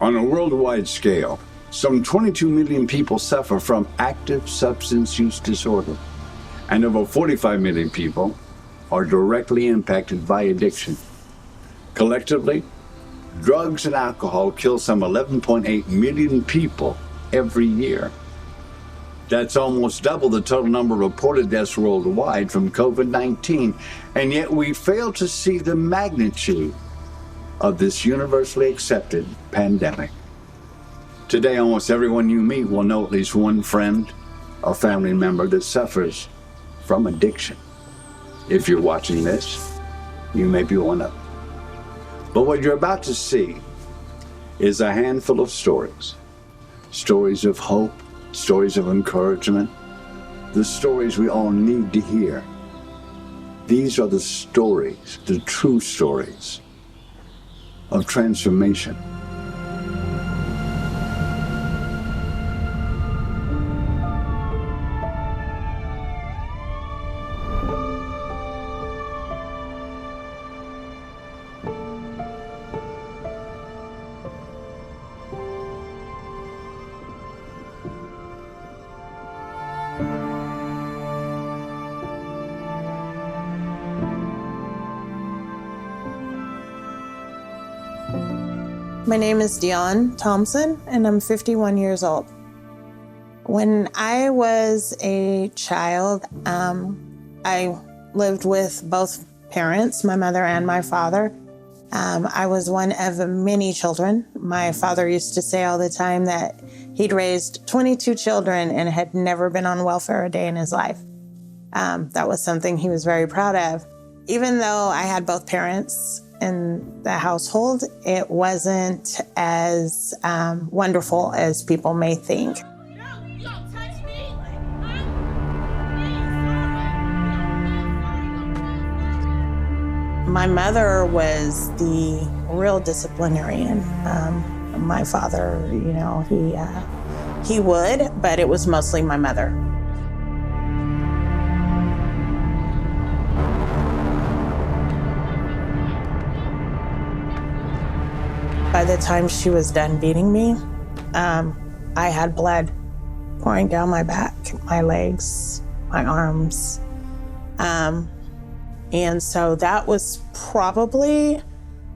On a worldwide scale, some 22 million people suffer from active substance use disorder, and over 45 million people are directly impacted by addiction. Collectively, drugs and alcohol kill some 11.8 million people every year. That's almost double the total number of reported deaths worldwide from COVID-19, and yet we fail to see the magnitude of this universally accepted pandemic. Today, almost everyone you meet will know at least one friend or family member that suffers from addiction. If you're watching this, you may be one of them. But what you're about to see is a handful of stories. Stories of hope, stories of encouragement, the stories we all need to hear. These are the stories, the true stories of transformation. My name is Dion Thompson, and I'm 51 years old. When I was a child, I lived with both parents, my mother and my father. I was one of many children. My father used to say all the time that he'd raised 22 children and had never been on welfare a day in his life. That was something he was very proud of. Even though I had both parents in the household, it wasn't as wonderful as people may think. My mother was the real disciplinarian. My father, he would, but it was mostly my mother. By the time she was done beating me, I had blood pouring down my back, my legs, my arms. And so that was probably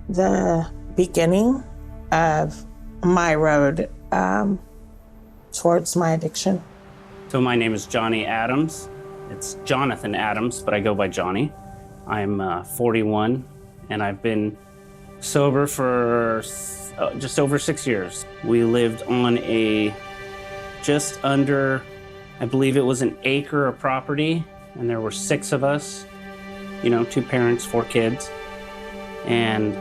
the beginning of my road towards my addiction. So my name is Johnny Adams. It's Jonathan Adams, but I go by Johnny. I'm 41, and I've been sober for just over 6 years. We lived on just under, I believe it was an acre of property, and there were 6 of us, 2 parents, 4 kids. And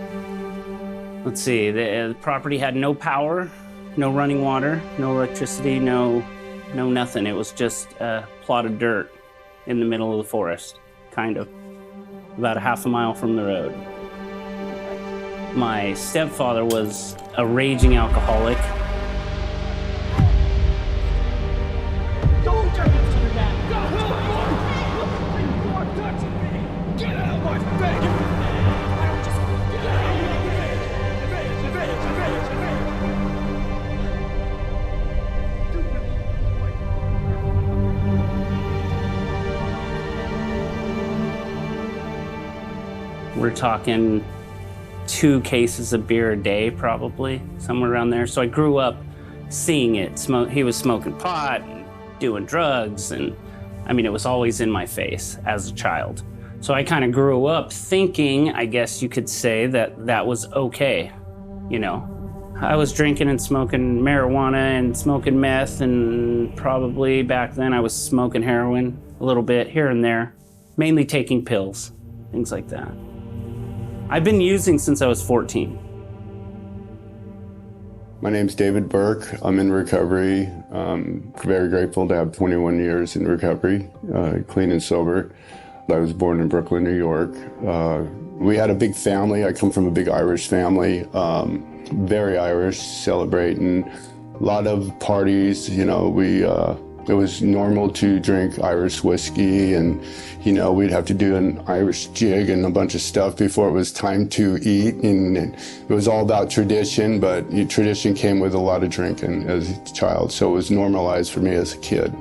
let's see, the property had no power, no running water, no electricity, no nothing. It was just a plot of dirt in the middle of the forest, kind of, about a half a mile from the road. My stepfather was a raging alcoholic. Don't turn it to your dad. You are touching me. Get out of my face. Get out. We're talking 2 cases of beer a day, probably, somewhere around there. So I grew up seeing it. He was smoking pot and doing drugs, and it was always in my face as a child. So I kind of grew up thinking, I guess you could say, that was okay, I was drinking and smoking marijuana and smoking meth, and probably back then I was smoking heroin a little bit here and there, mainly taking pills, things like that. I've been using since I was 14. My name's David Burke. I'm in recovery. Very grateful to have 21 years in recovery, clean and sober. I was born in Brooklyn, New York. We had a big family. I come from a big Irish family, very Irish, celebrating a lot of parties. We It was normal to drink Irish whiskey, and, you know, we'd have to do an Irish jig and a bunch of stuff before it was time to eat. And it was all about tradition, but tradition came with a lot of drinking as a child, so it was normalized for me as a kid.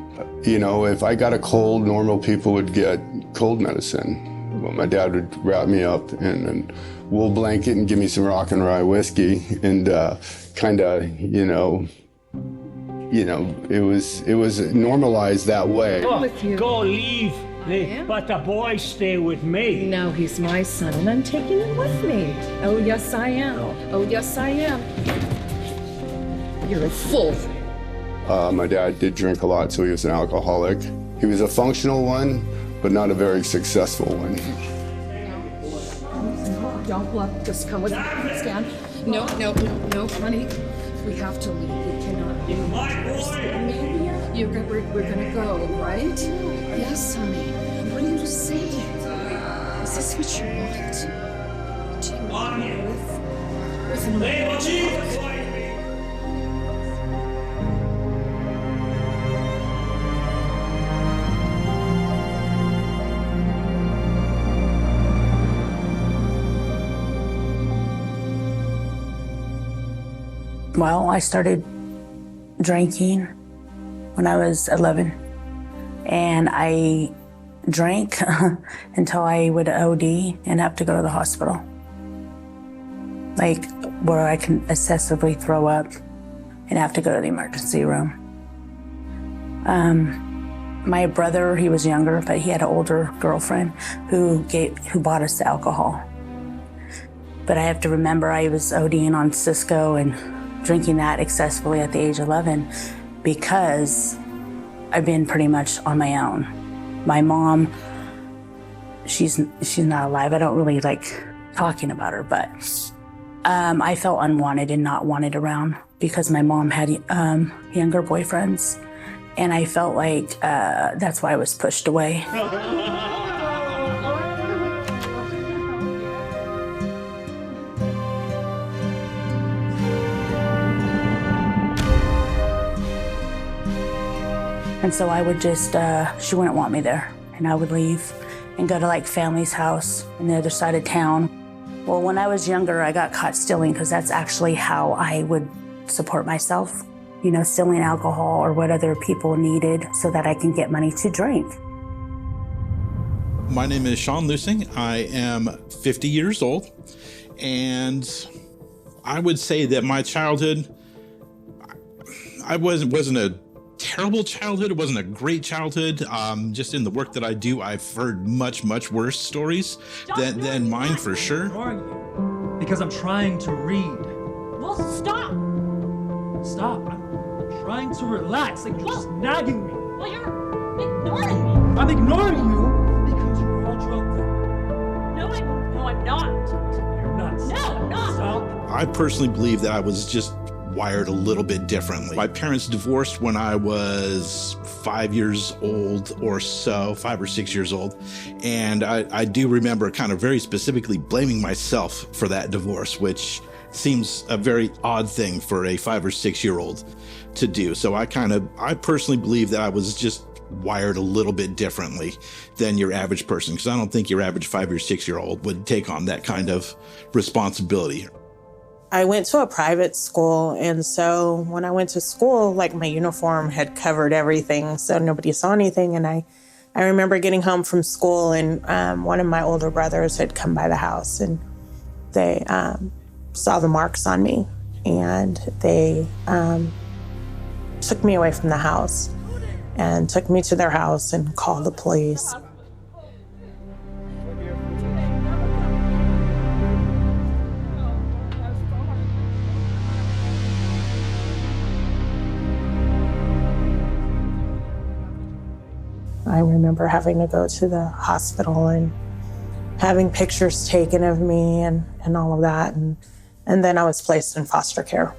You know, if I got a cold, normal people would get cold medicine. Well, my dad would wrap me up in a wool blanket and give me some rock and rye whiskey, and kind of, it was normalized that way. Go leave, but the boy stay with me. No, he's my son, and I'm taking him with me. Oh, yes, I am. Oh, yes, I am. You're a fool. My dad did drink a lot, so he was an alcoholic. He was a functional one, but not a very successful one. Don't look. Just come with me. Stand. No, honey. We have to leave. We cannot leave. My boy! We're gonna go, right? Yes, honey. What are you saying? Is this what you want? Do you want me with an Name of Jesus! Well, I started drinking when I was 11, and I drank until I would OD and have to go to the hospital. Like, where I can excessively throw up and have to go to the emergency room. My brother, he was younger, but he had an older girlfriend who bought us the alcohol. But I have to remember I was ODing on Cisco and drinking that excessively at the age of 11 because I've been pretty much on my own. My mom, she's not alive. I don't really like talking about her, but I felt unwanted and not wanted around because my mom had younger boyfriends, and I felt like that's why I was pushed away. And so I would just, she wouldn't want me there. And I would leave and go to like family's house on the other side of town. Well, when I was younger, I got caught stealing because that's actually how I would support myself. You know, stealing alcohol or what other people needed so that I can get money to drink. My name is Sean Lusing. I am 50 years old. And I would say that my childhood, I wasn't a terrible childhood. It wasn't a great childhood. Just in the work that I do, I've heard much, much worse stories than mine for sure. Because I'm trying to read. Well, stop. Stop. I'm trying to relax. Like, you're just nagging me. Well, you're ignoring me. I'm ignoring you because you're all drugged up. No, I'm not. You're nuts. No, I'm not. Stop. I personally believe that I was just wired a little bit differently. My parents divorced when I was 5 years old or so, 5 or 6 years old. And I do remember kind of very specifically blaming myself for that divorce, which seems a very odd thing for a 5 or 6 year old to do. So I personally believe that I was just wired a little bit differently than your average person, because I don't think your average 5 or 6 year old would take on that kind of responsibility. I went to a private school, and so when I went to school, like, my uniform had covered everything, so nobody saw anything. And I remember getting home from school, and one of my older brothers had come by the house, and they saw the marks on me, and they took me away from the house and took me to their house and called the police. I remember having to go to the hospital and having pictures taken of me and all of that. And then I was placed in foster care.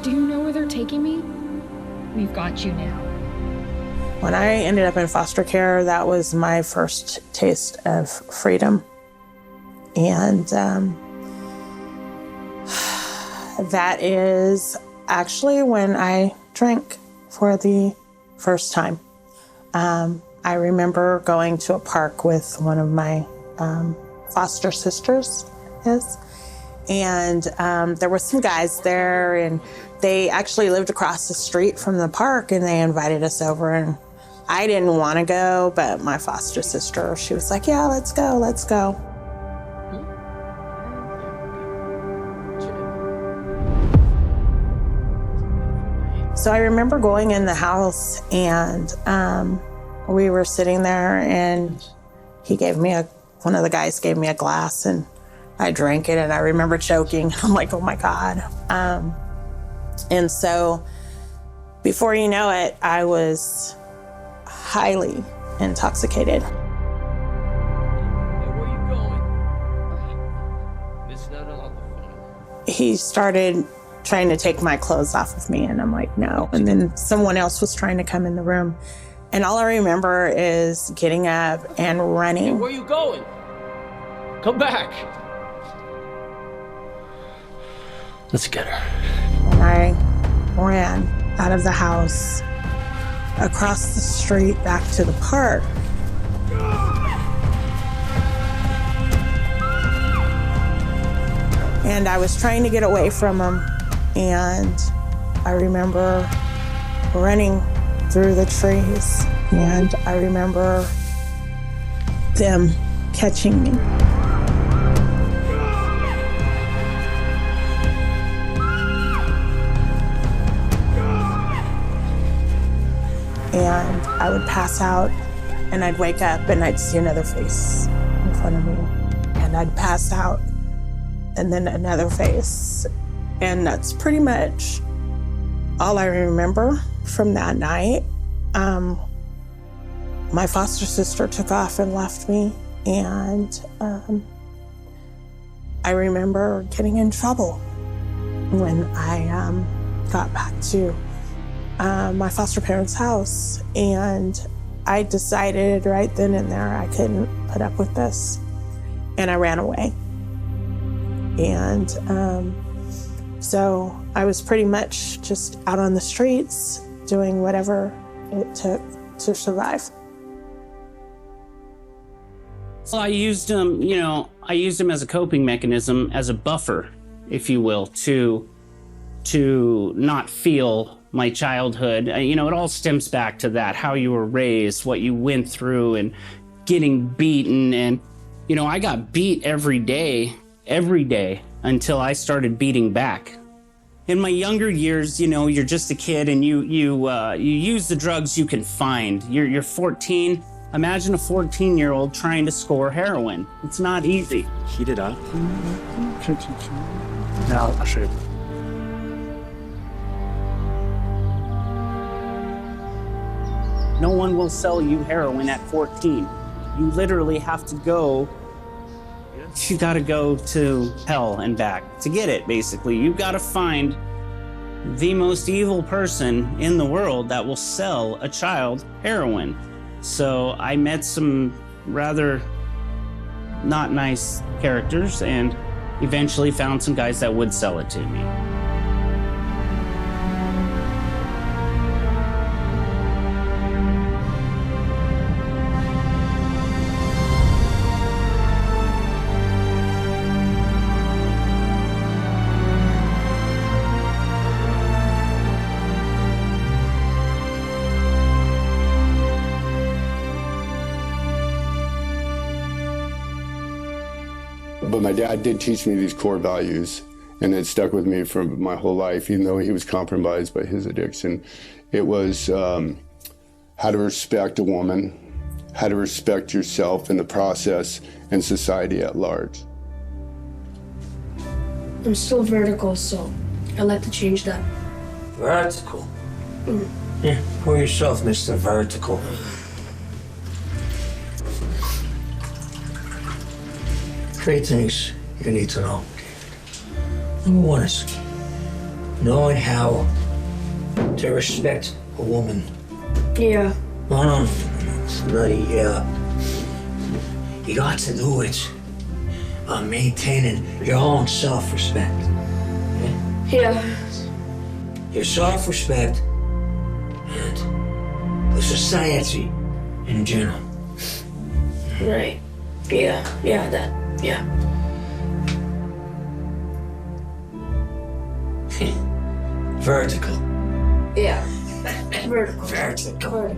Do you know where they're taking me? We've got you now. When I ended up in foster care, that was my first taste of freedom. And that is actually when I drank for the first time. I remember going to a park with one of my foster sisters, and there were some guys there, and they actually lived across the street from the park, and they invited us over, and I didn't want to go, but my foster sister, she was like, yeah, let's go, let's go. So I remember going in the house, and we were sitting there, and he gave me one of the guys gave me a glass, and I drank it, and I remember choking. I'm like, oh my God. And so before you know it, I was highly intoxicated. Hey, where you going? Miss that on the phone. He started trying to take my clothes off of me, and I'm like, no. And then someone else was trying to come in the room. And all I remember is getting up and Hey, running. where you going? Come back. Let's get her. And I ran out of the house, across the street, back to the park. And I was trying to get away from him, and I remember running through the trees, and I remember them catching me. And I would pass out, and I'd wake up, and I'd see another face in front of me. And I'd pass out, and then another face. And that's pretty much all I remember from that night. My foster sister took off and left me, and I remember getting in trouble when I got back to my foster parents' house, and I decided right then and there I couldn't put up with this, and I ran away. And so I was pretty much just out on the streets doing whatever it took to survive. So I used him, I used him as a coping mechanism, as a buffer, if you will, to not feel my childhood. It all stems back to that, how you were raised, what you went through, and getting beaten. And, I got beat every day, until I started beating back. In my younger years, you're just a kid, and you use the drugs you can find. You're 14. Imagine a 14-year-old trying to score heroin. It's not easy. Heat it up. Now, I'll show you. No one will sell you heroin at 14. You literally have to go, you gotta go to hell and back to get it, basically. You've gotta find the most evil person in the world that will sell a child heroin. So I met some rather not nice characters, and eventually found some guys that would sell it to me. But my dad did teach me these core values, and it stuck with me for my whole life, even though he was compromised by his addiction. It was how to respect a woman, how to respect yourself in the process, and society at large. I'm still vertical, so I'd like to change that. Vertical? Yeah, for yourself, Mr. Vertical. Three things you need to know. Number one is knowing how to respect a woman. Yeah, Well, you got to do it on maintaining your own self-respect. Yeah. Your self-respect and the society in general. Right. Yeah, that. Vertical. Yeah. Vertical. Vertical.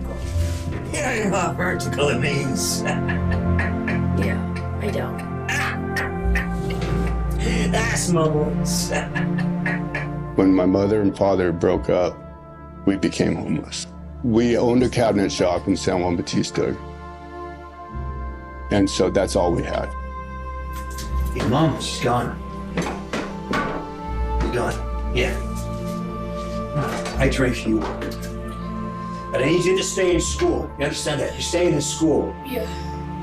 Yeah, you know what vertical it means. Yeah, I don't. That's moles. When my mother and father broke up, we became homeless. We owned a cabinet shop in San Juan Bautista. And so that's all we had. Your mom, she's gone. She's gone. Yeah. I drink for you. But I need you to stay in school. You understand that? You're staying in school. Yeah.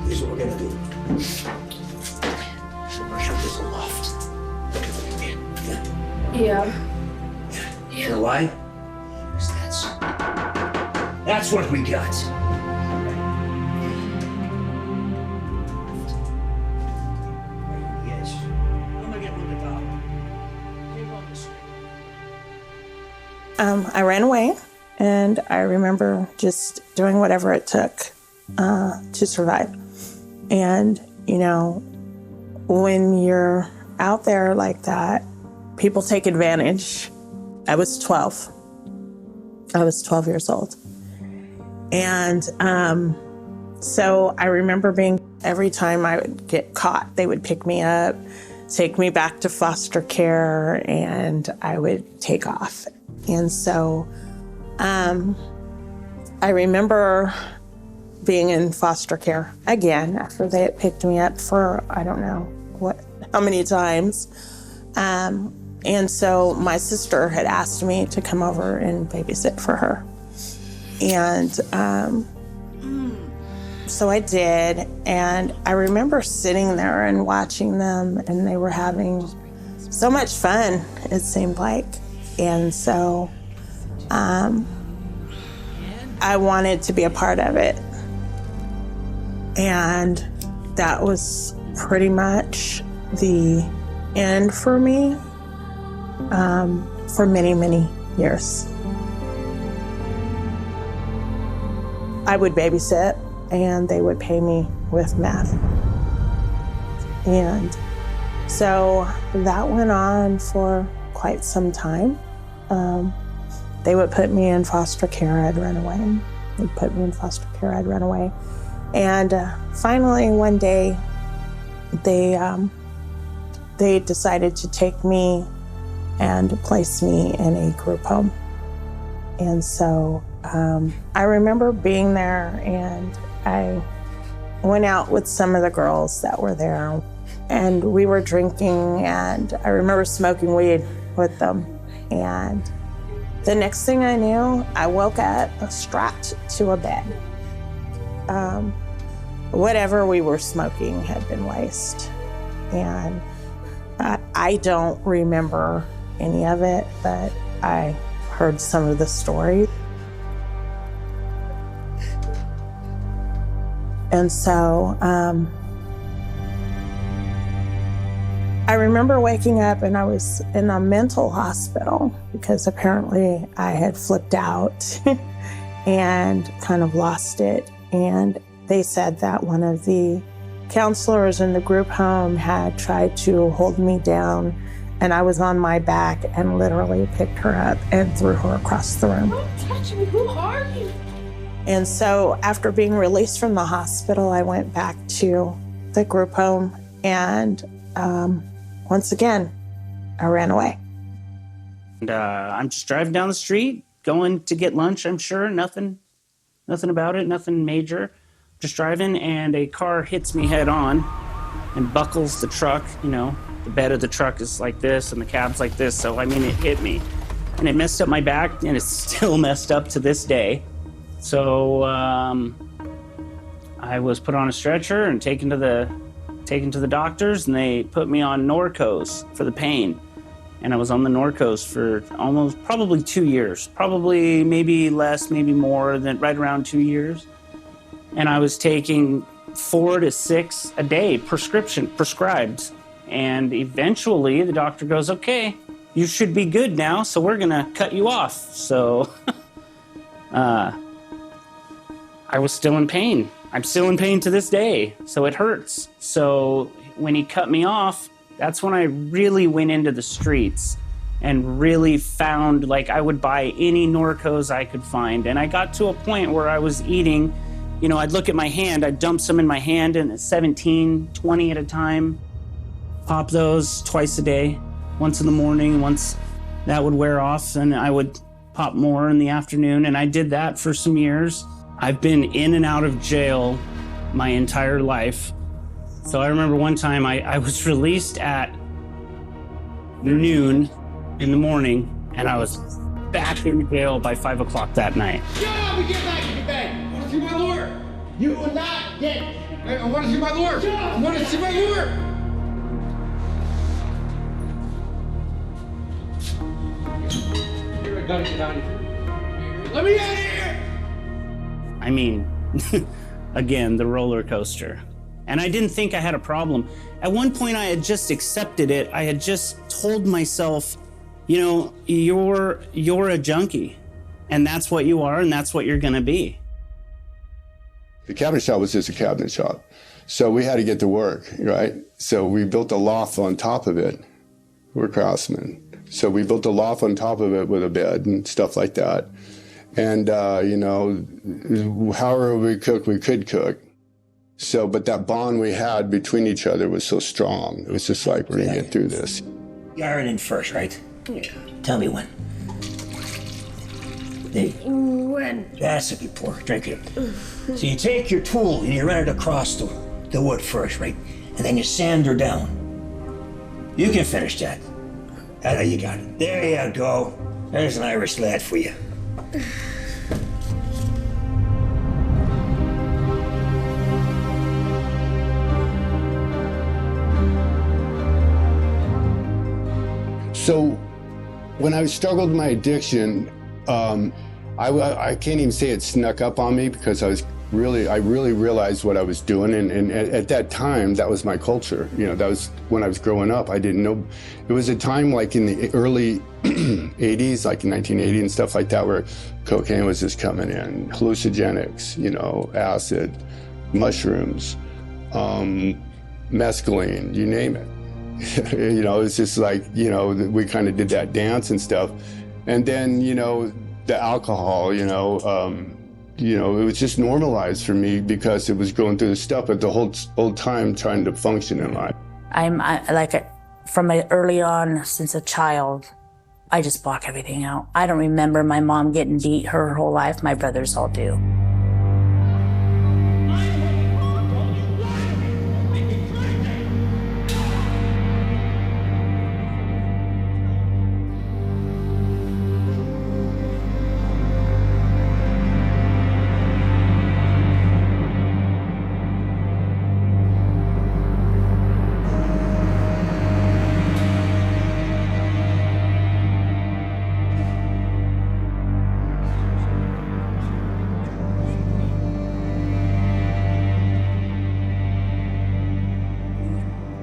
Here's what we're gonna do. There's a loft. Yeah. You know why? Because that's what we got. Yes. I'm gonna get rid of I ran away, and I remember just doing whatever it took to survive. And, you know, when you're out there like that, people take advantage. I was 12. I was 12 years old. And so I remember every time I would get caught, they would pick me up, take me back to foster care, and I would take off. And so I remember being in foster care again after they had picked me up for, I don't know how many times. And so my sister had asked me to come over and babysit for her. And so I did. And I remember sitting there and watching them, and they were having so much fun, it seemed like. And so I wanted to be a part of it. And that was pretty much the end for me for many, many years. I would babysit, and they would pay me with meth. And so that went on for quite some time. They would put me in foster care, I'd run away. They'd put me in foster care, I'd run away. And finally, one day, they decided to take me and place me in a group home. And so I remember being there, and I went out with some of the girls that were there, and we were drinking, and I remember smoking weed with them. And the next thing I knew, I woke up strapped to a bed. Whatever we were smoking had been laced. And I don't remember any of it, but I heard some of the story. And so I remember waking up, and I was in a mental hospital because apparently I had flipped out and kind of lost it. And they said that one of the counselors in the group home had tried to hold me down, and I was on my back and literally picked her up and threw her across the room. Don't touch me, who are you? And so after being released from the hospital, I went back to the group home, and once again, I ran away. And I'm just driving down the street, going to get lunch, I'm sure. Nothing about it, nothing major. Just driving, and a car hits me head on and buckles the truck. You know, the bed of the truck is like this, and the cab's like this. So, I mean, it hit me. And it messed up my back, and it's still messed up to this day. So I was put on a stretcher and taken to the doctors, and they put me on Norcos for the pain. and I was on the Norcos for probably 2 years, probably maybe less, maybe more than right around 2 years. And I was taking 4 to 6 a day, prescribed. And eventually the doctor goes, okay, you should be good now, so we're gonna cut you off. So I was still in pain. I'm still in pain to this day, so it hurts. So when he cut me off, that's when I really went into the streets and really found, like, I would buy any Norcos I could find. And I got to a point where I was eating, you know, I'd look at my hand, I'd dump some in my hand, and 17, 20 at a time, pop those twice a day, once in the morning, once that would wear off, and I would pop more in the afternoon. And I did that for some years. I've been in and out of jail my entire life. So I remember one time I was released at noon in the morning, and I was back in jail by 5 o'clock that night. John, we get back, get back. I want to see my lawyer. You will not get. I want to see my lawyer. John, I want to see my lawyer. I gotta get out of here. Let me out of here. I mean, again, the roller coaster. And I didn't think I had a problem. At one point, I had just accepted it. I had just told myself, you know, you're a junkie, and that's what you are, and that's what you're gonna be. The cabinet shop was just a cabinet shop. So we had to get to work, right? So we built a loft on top of it. We're craftsmen. So we built a loft on top of it with a bed and stuff like that. And, you know, however we could cook. So, but that bond we had between each other was so strong. It was just like, we're gonna get through this. You're ironing first, right? Yeah. Tell me when. Hey, When? that's a good pour. Drink it. So you take your tool and you run it across the wood first, right? And then you sand her down. You can finish that. I know you got it. There you go. There's an Irish lad for you. So when I struggled with my addiction, I can't even say it snuck up on me because I really realized what I was doing. And at that time, that was my culture. You know, that was when I was growing up. I didn't know. It was a time like in the early 80s, like in 1980 and stuff like that, where cocaine was just coming in, hallucinogenics, you know, acid, mushrooms, mescaline, you name it. You know, it's just like, you know, we kind of did that dance and stuff. And then, you know, the alcohol, you know, it was just normalized for me because it was going through the stuff, but the whole time trying to function in life. From early on, since a child, I just block everything out. I don't remember my mom getting beat her whole life. My brothers all do.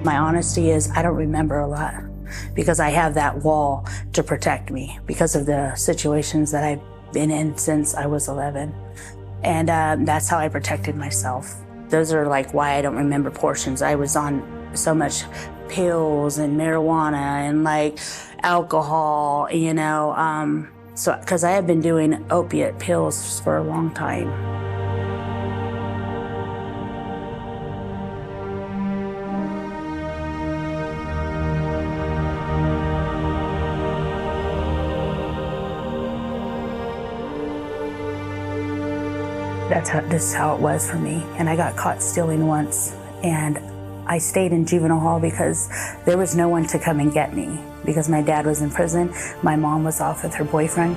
My honesty is I don't remember a lot because I have that wall to protect me because of the situations that I've been in since I was 11. And that's how I protected myself. Those are like why I don't remember portions. I was on so much pills and marijuana and like alcohol, you know, so because I have been doing opiate pills for a long time. This is how it was for me. And I got caught stealing once, and I stayed in juvenile hall because there was no one to come and get me because my dad was in prison. My mom was off with her boyfriend.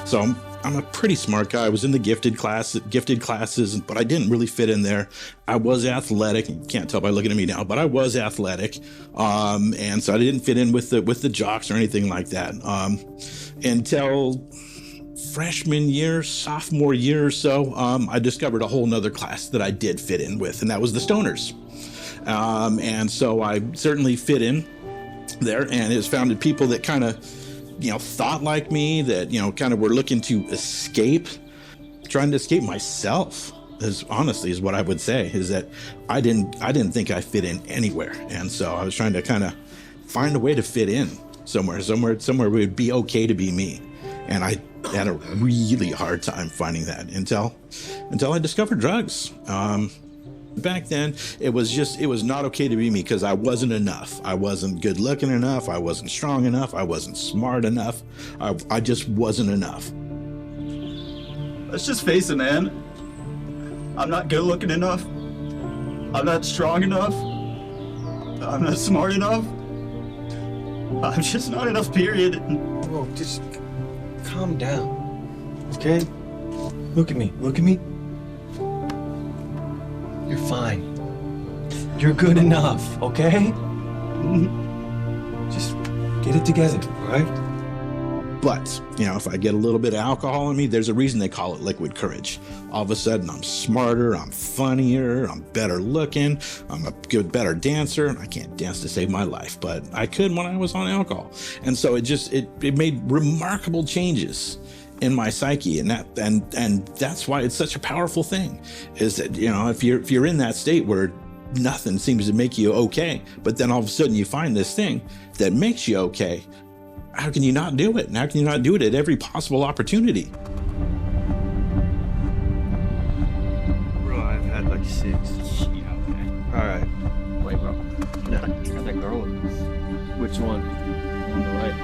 So I'm a pretty smart guy. I was in the gifted classes, but I didn't really fit in there. I was athletic. You can't tell by looking at me now, but I was athletic. And so I didn't fit in with the jocks or anything like that. Until freshman year, sophomore year or so, I discovered a whole nother class that I did fit in with, and that was the stoners. And so I certainly fit in there, and it's founded people that kind of, thought like me, that, kind of were looking to trying to escape myself, is what I would say, is that I didn't think I fit in anywhere. And so I was trying to kind of find a way to fit in somewhere where it would be okay to be me. And I had a really hard time finding that until I discovered drugs. Back then, it was not okay to be me because I wasn't enough. I wasn't good looking enough. I wasn't strong enough. I wasn't smart enough. I just wasn't enough. Let's just face it, man. I'm not good looking enough. I'm not strong enough. I'm not smart enough. I'm just not enough, period. Whoa, just calm down, okay? Look at me. You're fine. You're good enough, okay? Just get it together, all right? But, if I get a little bit of alcohol in me, there's a reason they call it liquid courage. All of a sudden, I'm smarter, I'm funnier, I'm better looking, I'm a better dancer. I can't dance to save my life, but I could when I was on alcohol. And so it made remarkable changes in my psyche, and that's why it's such a powerful thing, is that, if you're in that state where nothing seems to make you okay, but then all of a sudden you find this thing that makes you okay, how can you not do it? And how can you not do it at every possible opportunity? Bro, I've had like 6. Yeah, okay. All right. Wait, bro. That girl. Which one? On the right.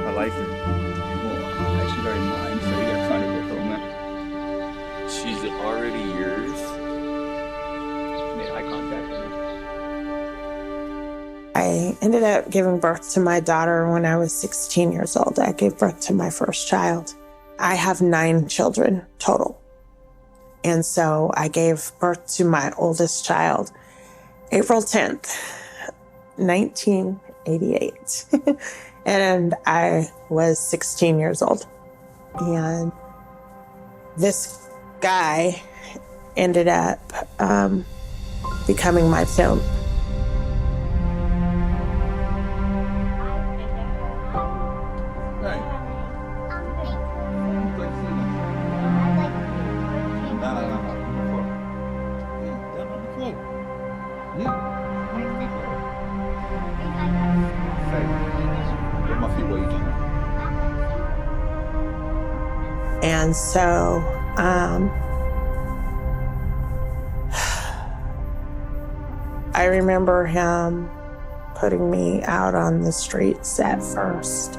I like her. Well, she's already mine, so you gotta find a different one. She's already yours? Made eye contact with me. I ended up giving birth to my daughter when I was 16 years old. I gave birth to my first child. I have 9 children total. And so I gave birth to my oldest child April 10th, 1988. And I was 16 years old. And this guy ended up becoming my pimp. And so I remember him putting me out on the streets at first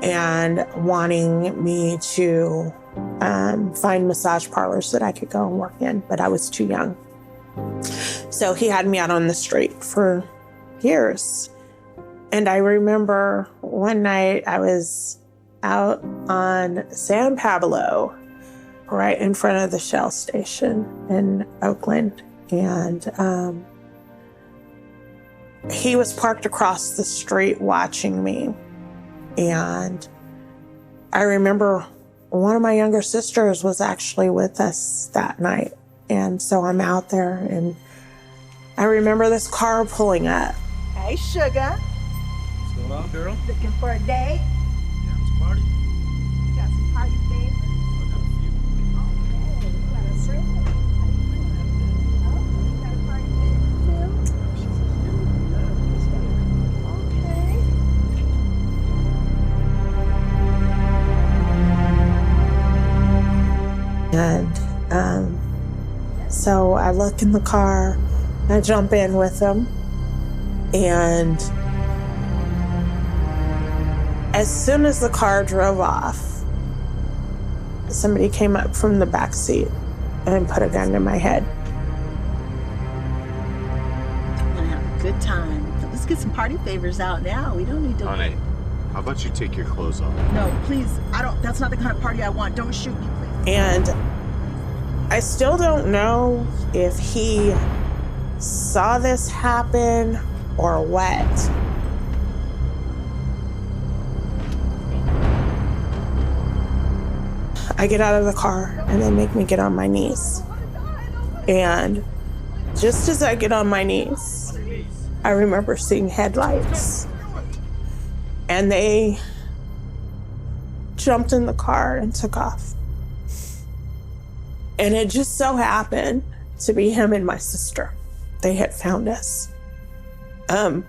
and wanting me to find massage parlors that I could go and work in, but I was too young. So he had me out on the street for years. And I remember one night I was out on San Pablo, right in front of the Shell station in Oakland. And he was parked across the street watching me. And I remember one of my younger sisters was actually with us that night. And so I'm out there and I remember this car pulling up. Hey, sugar. What's going on, girl? Looking for a date? Yeah, let's party. Got some party favors? I got a few. Okay, you got a friend? Oh, you got a party favor too? And so I look in the car, I jump in with him, and as soon as the car drove off, somebody came up from the back seat and put a gun to my head. I'm gonna have a good time. Let's get some party favors out now. We don't need to. Honey, How about you take your clothes off? No, please. That's not the kind of party I want. Don't shoot me, please. And I still don't know if he saw this happen or what. I get out of the car and they make me get on my knees. And just as I get on my knees, I remember seeing headlights. And they jumped in the car and took off. And it just so happened to be him and my sister. They had found us. And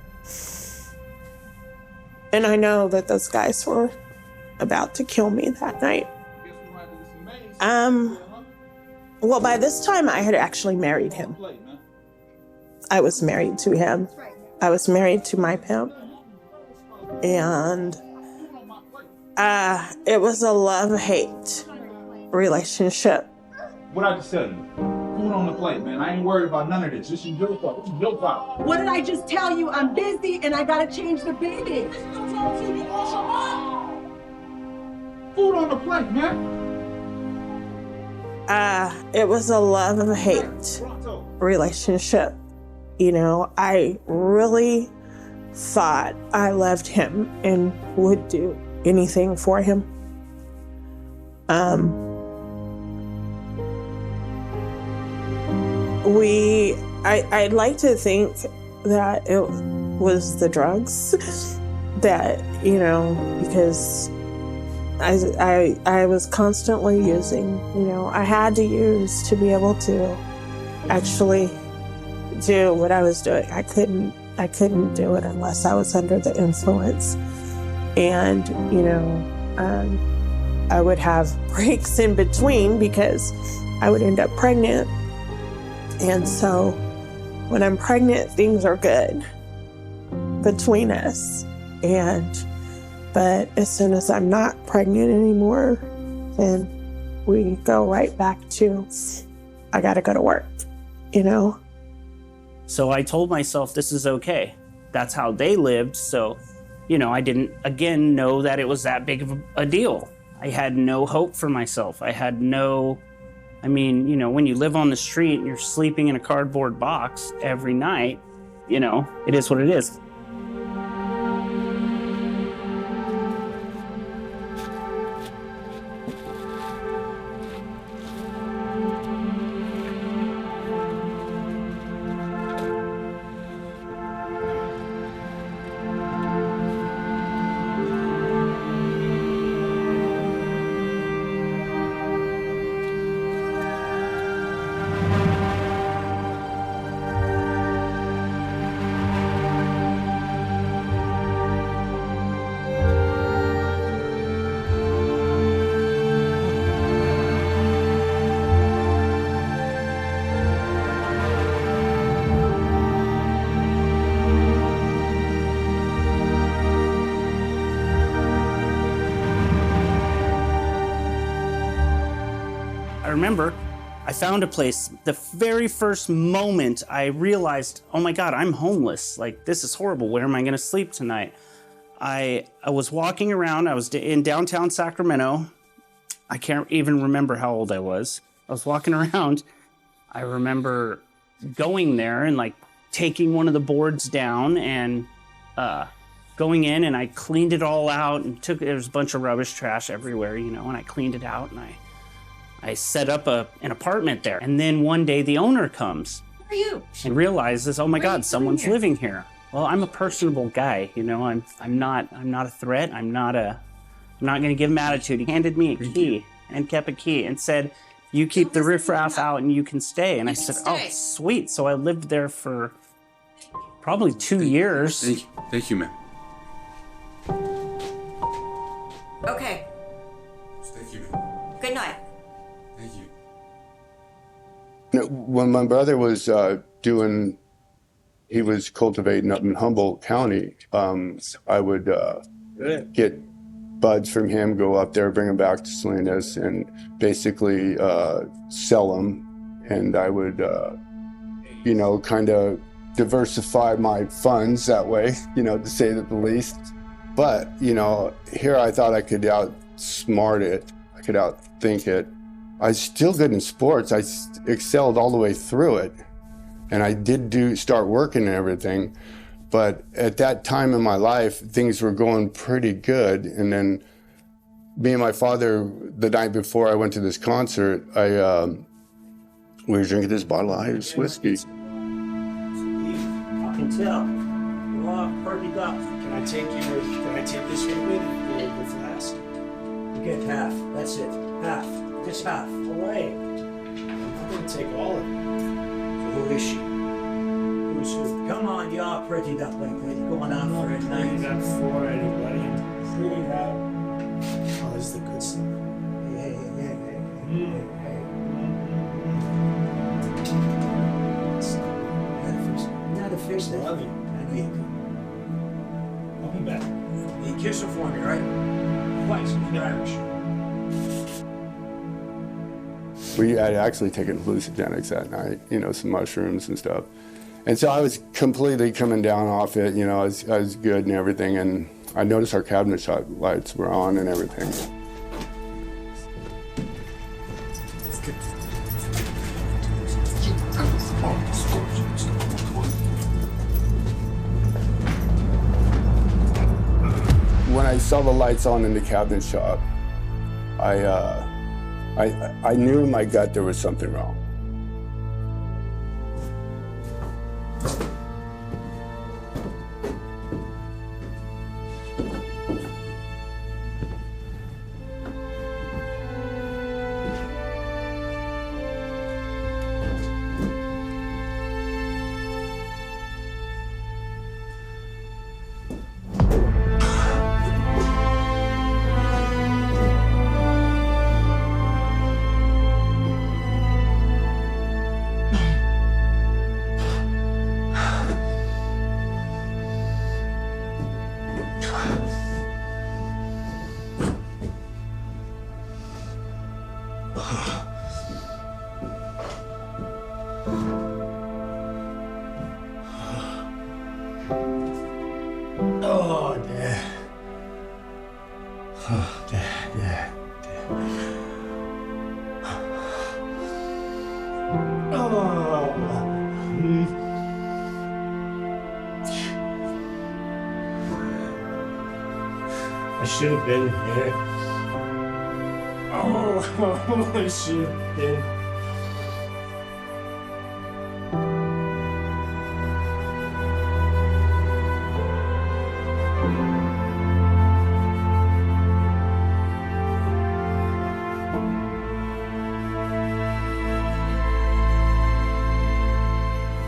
I know that those guys were about to kill me that night. Well, by this time I had actually married him. I was married to him. I was married to my pimp. And it was a love-hate relationship. What I just tell you? Food on the plate, man. I ain't worried about none of this. This is your fault. This is your problem. What did I just tell you? I'm busy and I gotta change the baby. Food on the plate, man. It was a love-hate relationship. You know, I really thought I loved him and would do anything for him. I'd like to think that it was the drugs that, you know, because I was constantly using, you know, I had to use to be able to actually do what I was doing. I couldn't do it unless I was under the influence. And, you know, I would have breaks in between because I would end up pregnant. And so when I'm pregnant, things are good between us. But as soon as I'm not pregnant anymore, then we go right back to, I gotta go to work, you know? So I told myself this is okay. That's how they lived. So, you know, I didn't, again, know that it was that big of a deal. I had no hope for myself. I had no, I mean, you know, when you live on the street and you're sleeping in a cardboard box every night, you know, it is what it is. I remember I found a place. The very first moment I realized, oh my God, I'm homeless. Like, this is horrible. Where am I gonna sleep tonight? I was walking around. I was in downtown Sacramento. I can't even remember how old I was. I was walking around. I remember going there and like taking one of the boards down and going in, and I cleaned it all out and there was a bunch of rubbish, trash everywhere, you know, and I cleaned it out and I set up an apartment there. And then one day the owner comes. Who are you? And realizes, oh my God, someone's living here. Well, I'm a personable guy, you know. I'm not a threat. I'm not gonna give him attitude. He handed me a key and kept a key and said, "You keep the riffraff out and you can stay." And I said, "Oh, sweet." So I lived there for probably 2 years. Thank you, ma'am. Okay. Thank you, ma'am. Good night. Thank you. When my brother was he was cultivating up in Humboldt County, I would get buds from him, go up there, bring them back to Salinas, and basically sell them. And I would, you know, kind of diversify my funds that way, you know, to say the least. But, here I thought I could outsmart it. I could outthink it. I was still good in sports. I excelled all the way through it. And I did start working and everything. But at that time in my life, things were going pretty good. And then me and my father, the night before I went to this concert, we were drinking this bottle of Irish whiskey. I can tell. You're all perked up. Can I take this with me? The flask? You get half. That's it. Half. Just half. Away. I'm gonna take all of it. So who is she? Who's who? Come on, you're all prettied up like that. You're going out for a night. You got 4 anybody. Pretty out. Oh, this is the good stuff. Hey. You gotta fix that. Love you. I know you can. I'll be back. You kiss her for me, right? Twice. You're Irish. We had actually taken hallucinogenics that night, some mushrooms and stuff. And so I was completely coming down off it, I was good and everything, and I noticed our cabinet shop lights were on and everything. When I saw the lights on in the cabinet shop, I knew in my gut there was something wrong. Oh, Dad. Oh, Dad. I should have been here. Oh, I should have been.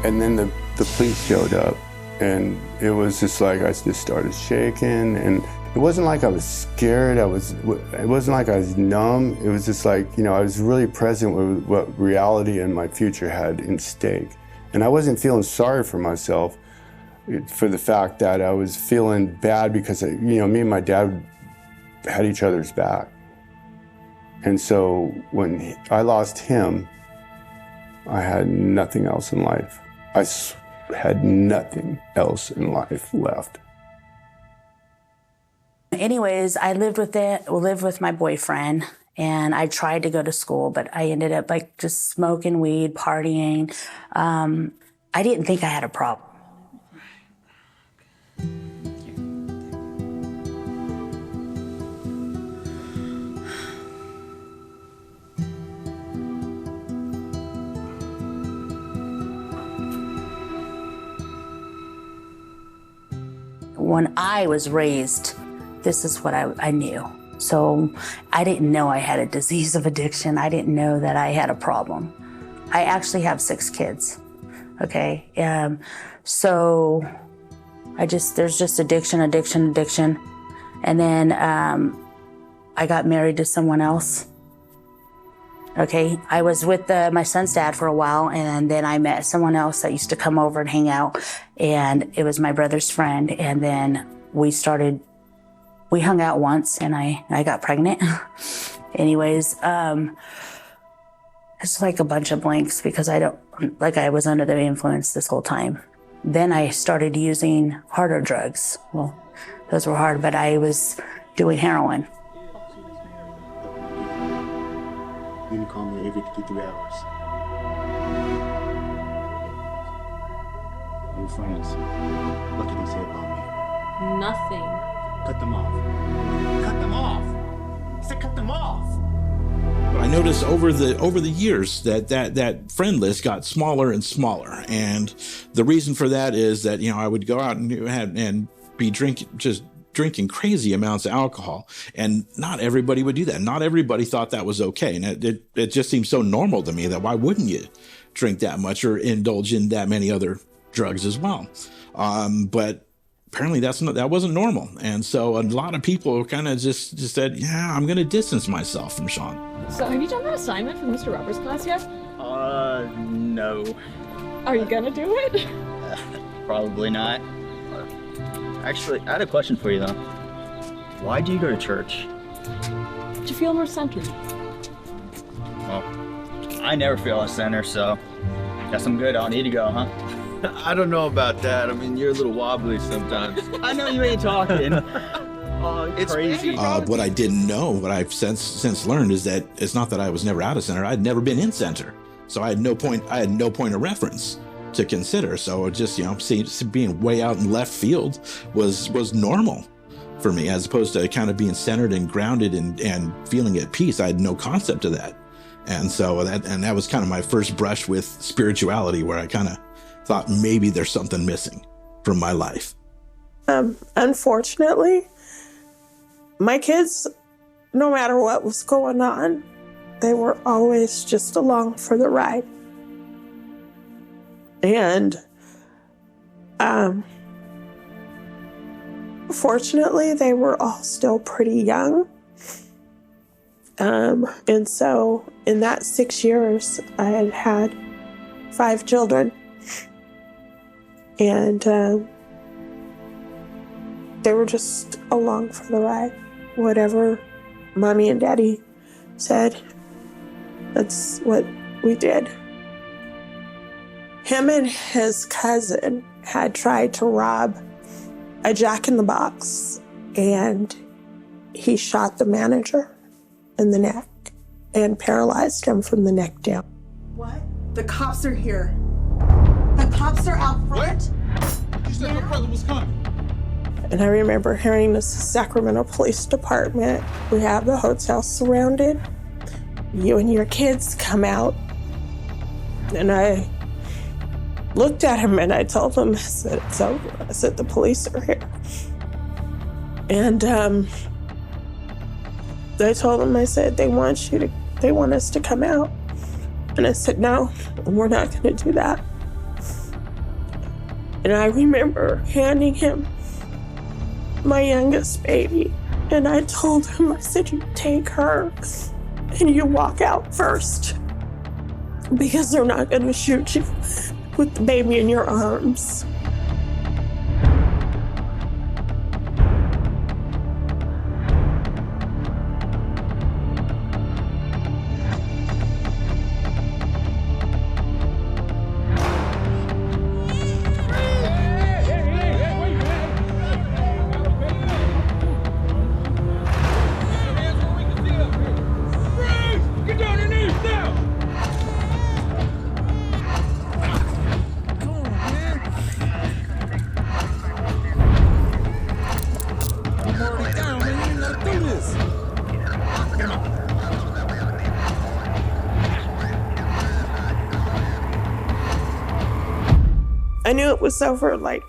And then the police showed up, and it was just like I just started shaking, and it wasn't like I was scared. It wasn't like I was numb. It was just like, I was really present with what reality and my future had in stake. And I wasn't feeling sorry for myself for the fact that I was feeling bad because, me and my dad had each other's back. And so when I lost him, I had nothing else in life. I had nothing else in life left. Anyways, I lived with my boyfriend, and I tried to go to school, but I ended up just smoking weed, partying. I didn't think I had a problem. When I was raised, this is what I knew. So I didn't know I had a disease of addiction. I didn't know that I had a problem. I actually have 6 kids, okay? So there's just addiction. And then I got married to someone else. Okay, I was with my son's dad for a while, and then I met someone else that used to come over and hang out, and it was my brother's friend, and then we hung out once, and I got pregnant. Anyways, it's like a bunch of blanks because I was under the influence this whole time. Then I started using harder drugs. Well, Those were hard, but I was doing heroin. You can call me every 3 hours. Your friends, what did they say about me? Nothing. Cut them off. Cut them off. I said cut them off. But I noticed over the years that friend list got smaller and smaller, and the reason for that is that I would go out and be drinking crazy amounts of alcohol, and not everybody would do that. Not everybody thought that was okay, and it just seemed so normal to me that why wouldn't you drink that much or indulge in that many other drugs as well? But apparently that wasn't normal, and so a lot of people kind of just said, yeah, I'm going to distance myself from Sean. So have you done that assignment from Mr. Roberts' class yet? No. Are you gonna do it? Probably not. Actually, I had a question for you though. Why do you go to church? To feel more centered. Well, I never feel a center, so guess I'm good. I don't need to go, huh? I don't know about that. I mean, you're a little wobbly sometimes. I know you ain't talking. Oh, it's crazy. What I didn't know, what I've since learned, is that it's not that I was never out of center. I'd never been in center, so I had no point of reference to consider. So just being way out in left field was normal for me, as opposed to kind of being centered and grounded and feeling at peace. I had no concept of that, and so that was kind of my first brush with spirituality, where I kind of thought maybe there's something missing from my life. Unfortunately, my kids, no matter what was going on, they were always just along for the ride. And fortunately, they were all still pretty young. And so in that 6 years, I had 5 children. And they were just along for the ride. Whatever mommy and daddy said, that's what we did. Him and his cousin had tried to rob a Jack in the Box, and he shot the manager in the neck and paralyzed him from the neck down. What? The cops are here. The cops are out front. You said my brother was coming. And I remember hearing the Sacramento Police Department, we have the hotel surrounded. You and your kids come out. And I looked at him and I told him, I said, it's over. I said, the police are here. And I told him, I said, they want us to come out. And I said, no, we're not gonna do that. And I remember handing him my youngest baby. And I told him, I said, you take her and you walk out first, because they're not gonna shoot you with the baby in your arms. I knew it was over, like,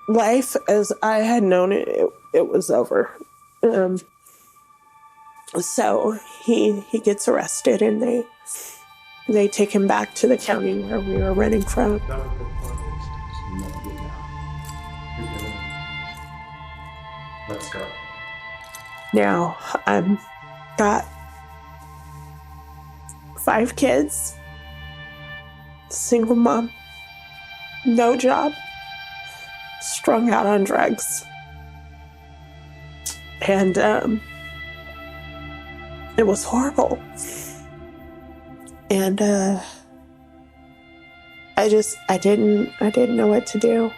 life as I had known it was over. So he gets arrested, and they take him back to the county where we were running from. Let's go. Now I've got 5 kids, single mom, no job, strung out on drugs. And it was horrible. And I didn't know what to do.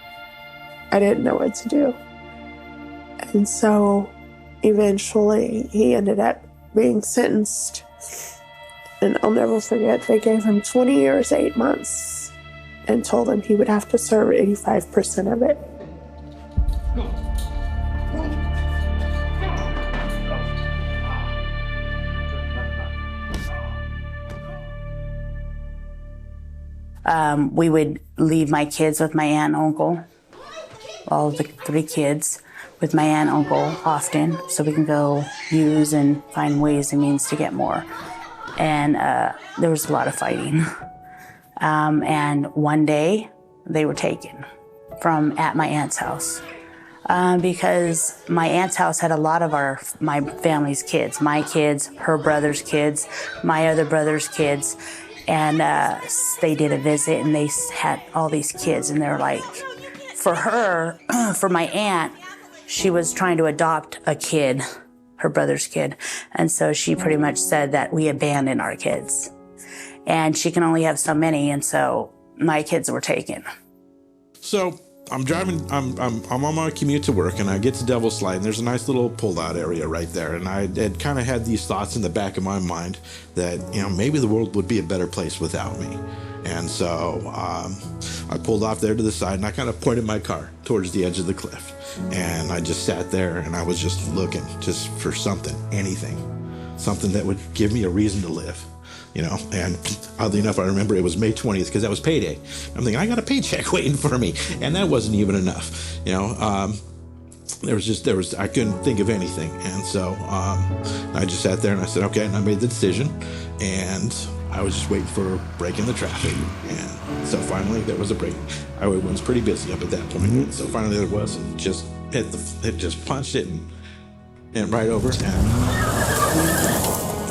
I didn't know what to do. And so eventually he ended up being sentenced. And I'll never forget, they gave him 20 years, 8 months, and told him he would have to serve 85% of it. We would leave my kids with my aunt and uncle, all the 3 kids, with my aunt and uncle often, so we can go use and find ways and means to get more. And there was a lot of fighting. And one day, they were taken from at my aunt's house. Because my aunt's house had a lot of my family's kids, my kids, her brother's kids, my other brother's kids. And they did a visit and they had all these kids, and they're like, for her, for my aunt, she was trying to adopt a kid, her brother's kid. And so she pretty much said that we abandoned our kids. And she can only have so many, and so my kids were taken. So I'm driving, I'm on my commute to work, and I get to Devil's Slide, and there's a nice little pull-out area right there. And I had kind of had these thoughts in the back of my mind that, maybe the world would be a better place without me. And so I pulled off there to the side, and I kind of pointed my car towards the edge of the cliff. And I just sat there, and I was just looking just for something, anything, something that would give me a reason to live. And oddly enough, I remember it was May 20th because that was payday. I'm thinking, I got a paycheck waiting for me. And that wasn't even enough. I couldn't think of anything. And so I just sat there and I said, okay, and I made the decision. And I was just waiting for a break in the traffic. And so finally there was a break. Highway 1's pretty busy up at that point. And so finally there was, and just it just punched it and right over. And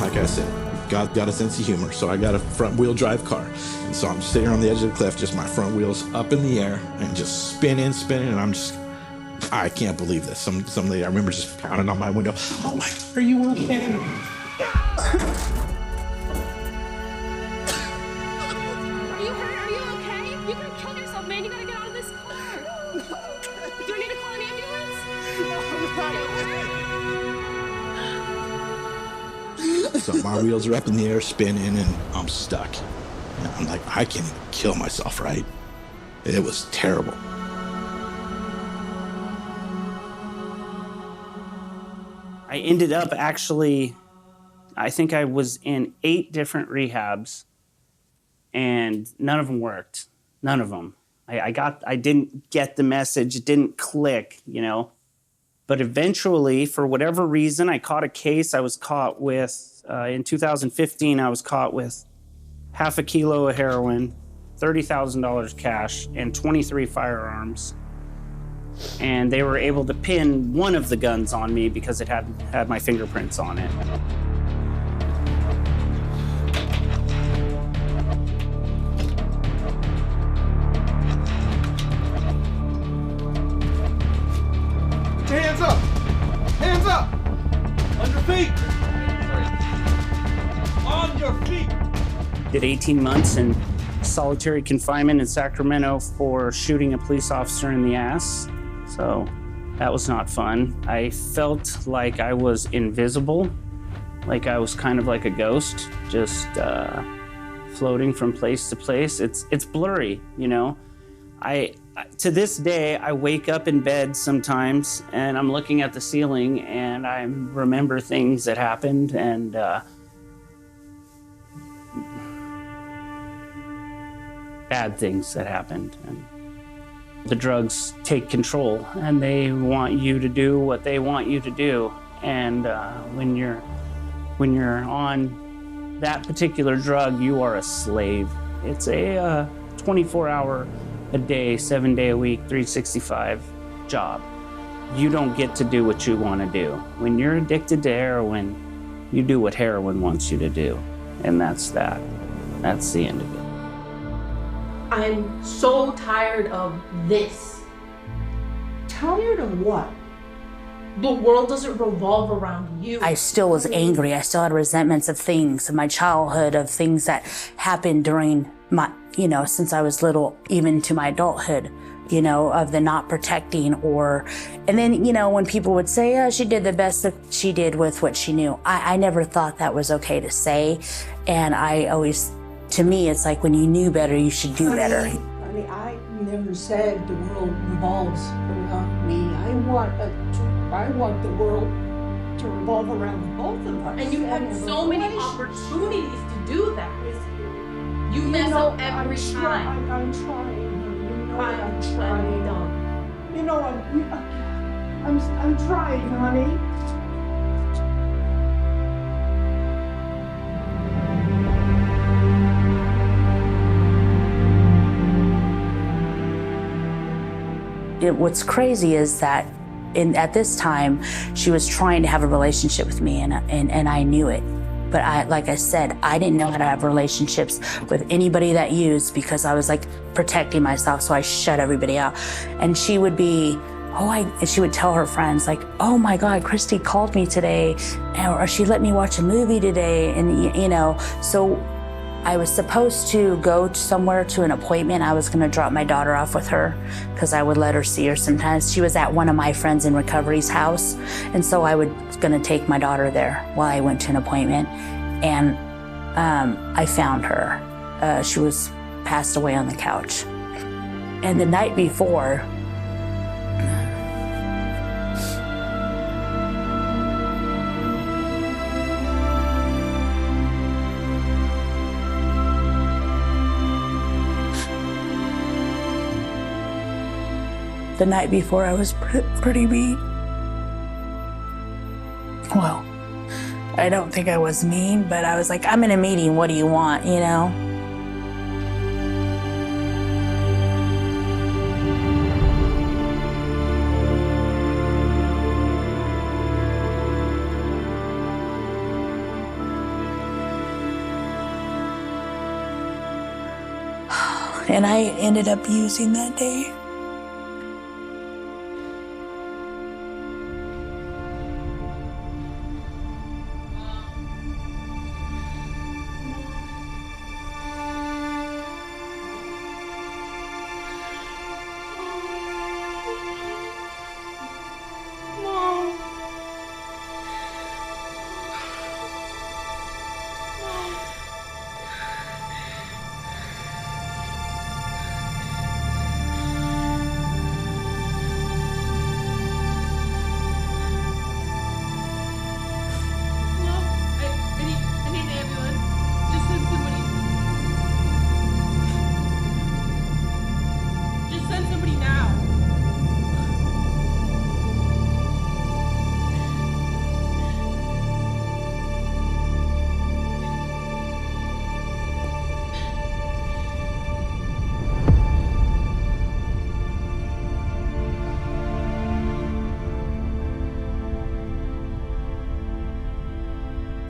like I said, God got a sense of humor, so I got a front-wheel drive car. And so I'm sitting on the edge of the cliff, just my front wheels up in the air and just spinning, and I can't believe this. Some lady, I remember just pounding on my window. Oh my God, are you okay? Are you hurt? Are you okay? You could have killed yourself, man. You gotta get out of this car. Do I need to call an ambulance? So my wheels are up in the air spinning, and I'm stuck. And I'm like, I can't even kill myself, right? It was terrible. I ended up I think I was in 8 different rehabs, and none of them worked. None of them. I didn't get the message. It didn't click, But eventually, for whatever reason, I caught a case. I was caught with, in 2015, I was caught with half a kilo of heroin, $30,000 cash, and 23 firearms. And they were able to pin one of the guns on me because it had my fingerprints on it. Hands up! Hands up! On your feet! On your feet! Did 18 months in solitary confinement in Sacramento for shooting a police officer in the ass. So that was not fun. I felt like I was invisible, like I was kind of like a ghost, just floating from place to place. It's blurry, To this day, I wake up in bed sometimes and I'm looking at the ceiling and I remember things that happened and bad things that happened. And the drugs take control and they want you to do what they want you to do. And when you're on that particular drug, you are a slave. It's a 24-hour a day, 7-day a week, 365 job. You don't get to do what you want to do. When you're addicted to heroin, you do what heroin wants you to do. And that's that. That's the end of it. I'm so tired of this. Tired of what? The world doesn't revolve around you. I still was angry. I still had resentments of things, of my childhood, of things that happened during my, since I was little, even to my adulthood. you know, of the not protecting and then, you know, when people would say, oh, she did the best that she did with what she knew. I never thought that was okay to say. And I always, to me, it's like when you knew better, you should do better. I never said the world revolves around me. I want the world to revolve around both of us. And you had so many opportunities to do that. You mess up every time. I'm trying. I'm trying. You know, I'm trying, honey. What's crazy is that at this time, she was trying to have a relationship with me, and I knew it. But like I said, I didn't know how to have relationships with anybody that used because I was like protecting myself, so I shut everybody out. And she would be, she would tell her friends like, oh my God, Christy called me today, or she let me watch a movie today, and you know, so I was supposed to go somewhere to an appointment. I was gonna drop my daughter off with her because I would let her see her sometimes. She was at one of my friends in recovery's house. And so I was gonna take my daughter there while I went to an appointment. And I found her. She was passed away on the couch. And the night before, I was pretty mean. Well, I don't think I was mean, but I was like, I'm in a meeting, what do you want, you know? And I ended up using that day.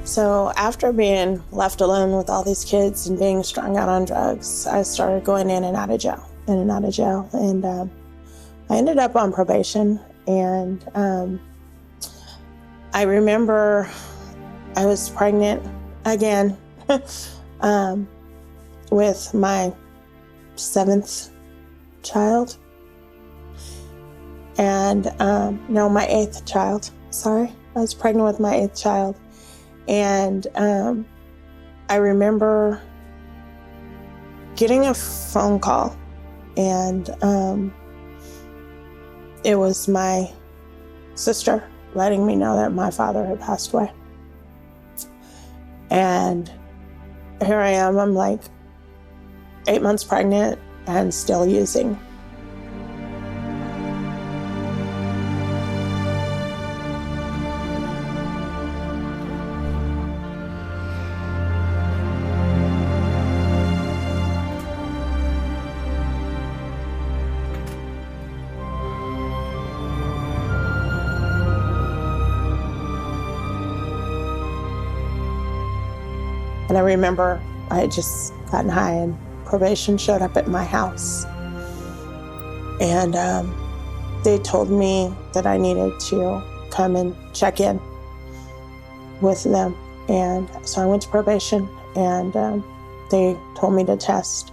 So after being left alone with all these kids and being strung out on drugs, I started going in and out of jail. And I ended up on probation. And I remember I was pregnant again with my 7th child. And no, my 8th child, sorry. I was pregnant with my 8th child. And I remember getting a phone call, and it was my sister letting me know that my father had passed away. And here I am, I'm like 8 months pregnant and still using. And I remember I had just gotten high and probation showed up at my house. And they told me that I needed to come and check in with them. And so I went to probation, and they told me to test.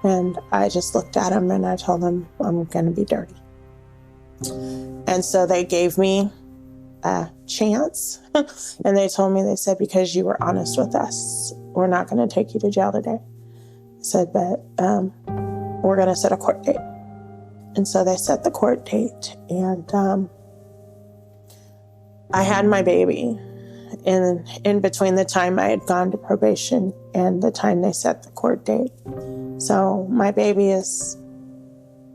And I just looked at him and I told him, I'm going to be dirty. And so they gave me a chance. And they told me, they said, because you were honest with us, we're not going to take you to jail today. I said, but we're going to set a court date. And so they set the court date. And I had my baby in between the time I had gone to probation and the time they set the court date. So my baby is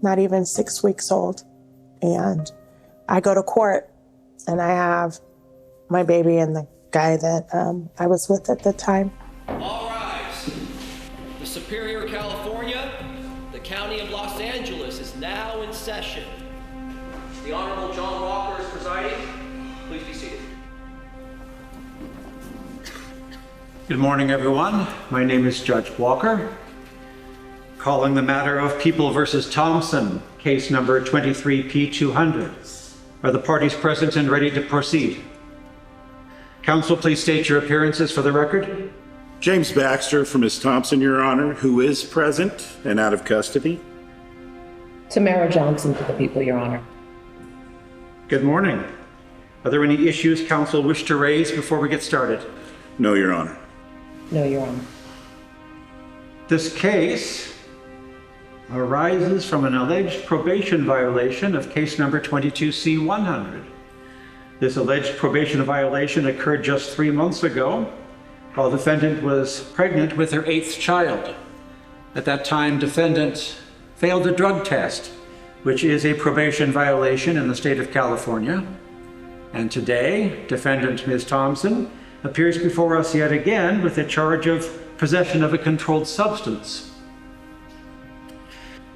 not even 6 weeks old. And I go to court and I have my baby and the guy that I was with at the time. All rise. The Superior California, the County of Los Angeles is now in session. The Honorable John Walker is presiding. Please be seated. Good morning, everyone. My name is Judge Walker. Calling the matter of People versus Thompson, case number 23P200. Are the parties present and ready to proceed? Counsel, please state your appearances for the record. James Baxter for Ms. Thompson, Your Honor, who is present and out of custody. Tamara Johnson for the people, Your Honor. Good morning. Are there any issues counsel wish to raise before we get started? No, Your Honor. No, Your Honor. This case arises from an alleged probation violation of case number 22C100. This alleged probation violation occurred just 3 months ago while defendant was pregnant with her 8th child. At that time, defendant failed a drug test, which is a probation violation in the state of California. And today, defendant Ms. Thompson appears before us yet again with a charge of possession of a controlled substance.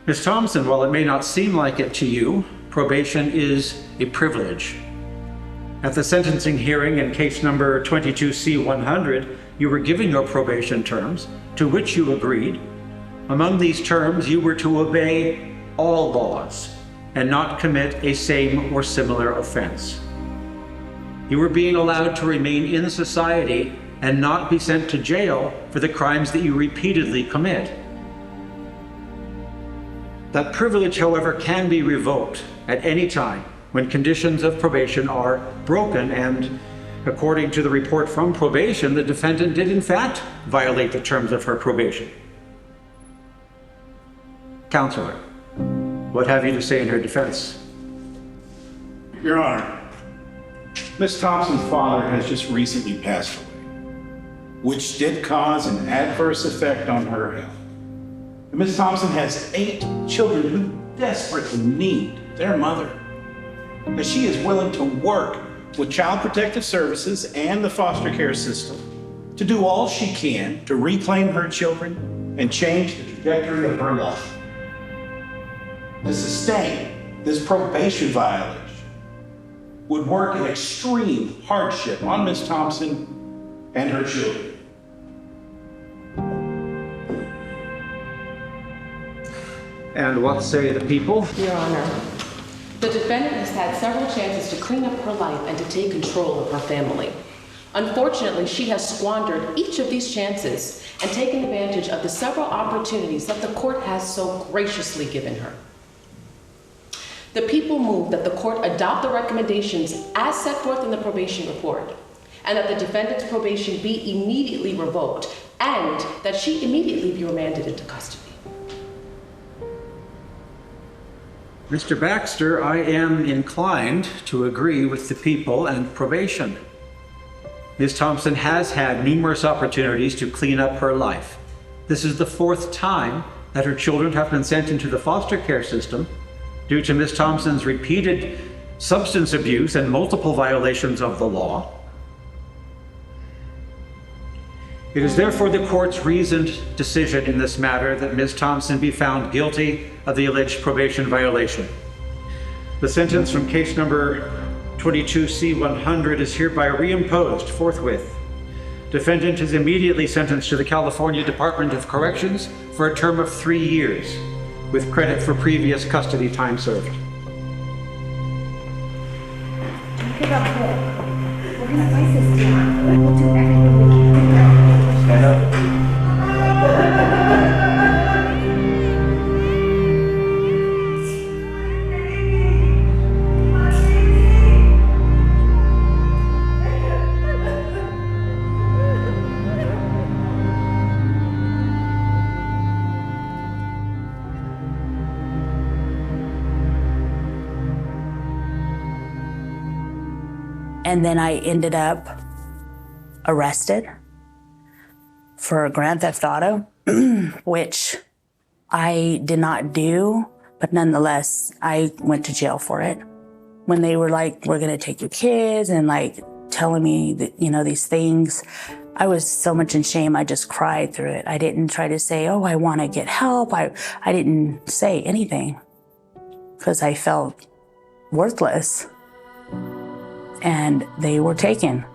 Ms. Thompson, while it may not seem like it to you, probation is a privilege. At the sentencing hearing in case number 22C100, you were given your probation terms, to which you agreed. Among these terms, you were to obey all laws and not commit a same or similar offense. You were being allowed to remain in society and not be sent to jail for the crimes that you repeatedly commit. That privilege, however, can be revoked at any time when conditions of probation are broken, and according to the report from probation, the defendant did in fact violate the terms of her probation. Counselor, what have you to say in her defense? Your Honor, Ms. Thompson's father has just recently passed away, which did cause an adverse effect on her health. Ms. Thompson has 8 children who desperately need their mother. And she is willing to work with Child Protective Services and the foster care system to do all she can to reclaim her children and change the trajectory of her life. To sustain this probation violation would work an extreme hardship on Ms. Thompson and her children. And what say the people? Your Honor, the defendant has had several chances to clean up her life and to take control of her family. Unfortunately, she has squandered each of these chances and taken advantage of the several opportunities that the court has so graciously given her. The people move that the court adopt the recommendations as set forth in the probation report, and that the defendant's probation be immediately revoked, and that she immediately be remanded into custody. Mr. Baxter, I am inclined to agree with the people and probation. Ms. Thompson has had numerous opportunities to clean up her life. This is the 4th time that her children have been sent into the foster care system due to Ms. Thompson's repeated substance abuse and multiple violations of the law. It is therefore the court's reasoned decision in this matter that Ms. Thompson be found guilty of the alleged probation violation. The sentence from case number 22C100 is hereby reimposed forthwith. Defendant is immediately sentenced to the California Department of Corrections for a term of 3 years, with credit for previous custody time served. Pick up here. We're gonna place this down. We'll do everything we can. Stand up. And then I ended up arrested for grand theft auto, which I did not do, but nonetheless, I went to jail for it. When they were like, we're gonna take your kids and like telling me that, you know, these things, I was so much in shame, I just cried through it. I didn't try to say, oh, I wanna get help. I didn't say anything because I felt worthless and they were taken.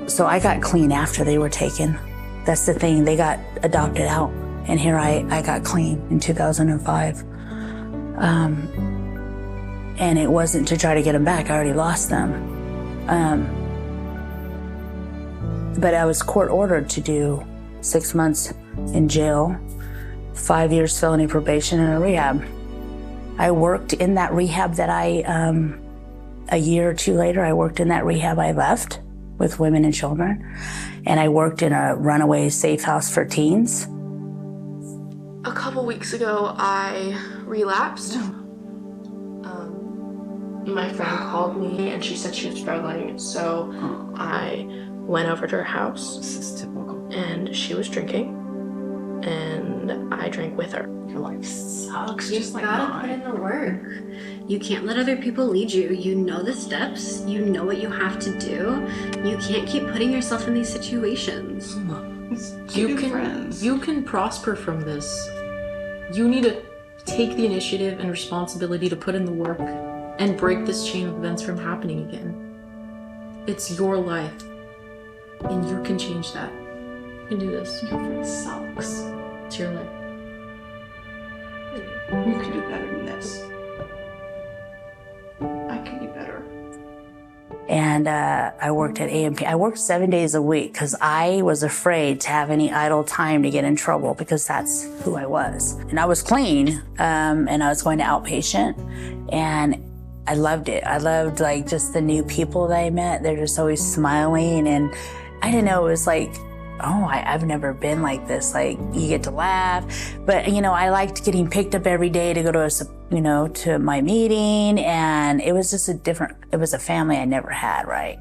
So I got clean after they were taken. That's the thing, they got adopted out. And here I got clean in 2005. And it wasn't to try to get them back, I already lost them. But I was court ordered to do 6 months in jail, 5 years felony probation and a rehab. I worked in that rehab that a year or two later, I worked in that rehab I left with women and children. And I worked in a runaway safe house for teens. A couple weeks ago, I relapsed. My friend called me and she said she was struggling, so I went over to her house. This is typical. And she was drinking, and I drank with her. Your life sucks. You just like gotta mine. put in the work. You can't let other people lead you. You know the steps. You know what you have to do. You can't keep putting yourself in these situations. You can prosper from this. You need to take the initiative and responsibility to put in the work and break this chain of events from happening again. It's your life, and you can change that. You can do this. Your life sucks. It's your life. You can do better than this. I can be better. And I worked at AMP. I worked 7 days a week because I was afraid to have any idle time to get in trouble because that's who I was. And I was clean, and I was going to outpatient, and I loved it. I loved like just the new people that I met. They're just always smiling, and I didn't know, it was like, oh, I've never been like this. Like, you get to laugh. But, you know, I liked getting picked up every day to go to, to my meeting. And it was just it was a family I never had, right?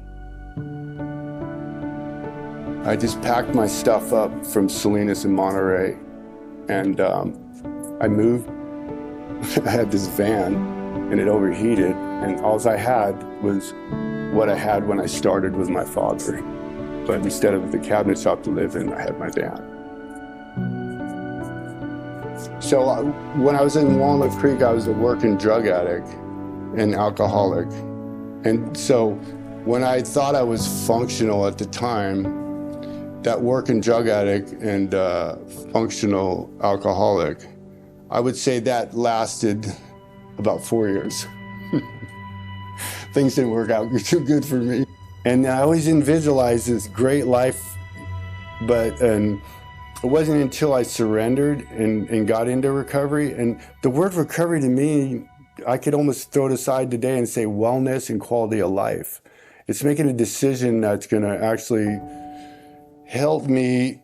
I just packed my stuff up from Salinas and Monterey, and I moved. I had this van, and it overheated, and all I had was what I had when I started with my father. But instead of the cabinet shop to live in, I had my van. So when I was in Walnut Creek, I was a working drug addict and alcoholic. And so when I thought I was functional at the time, that working drug addict and functional alcoholic, I would say that lasted about 4 years. Things didn't work out too good for me. And I always visualized this great life, but it wasn't until I surrendered and got into recovery. And the word recovery to me, I could almost throw it aside today and say wellness and quality of life. It's making a decision that's gonna actually help me.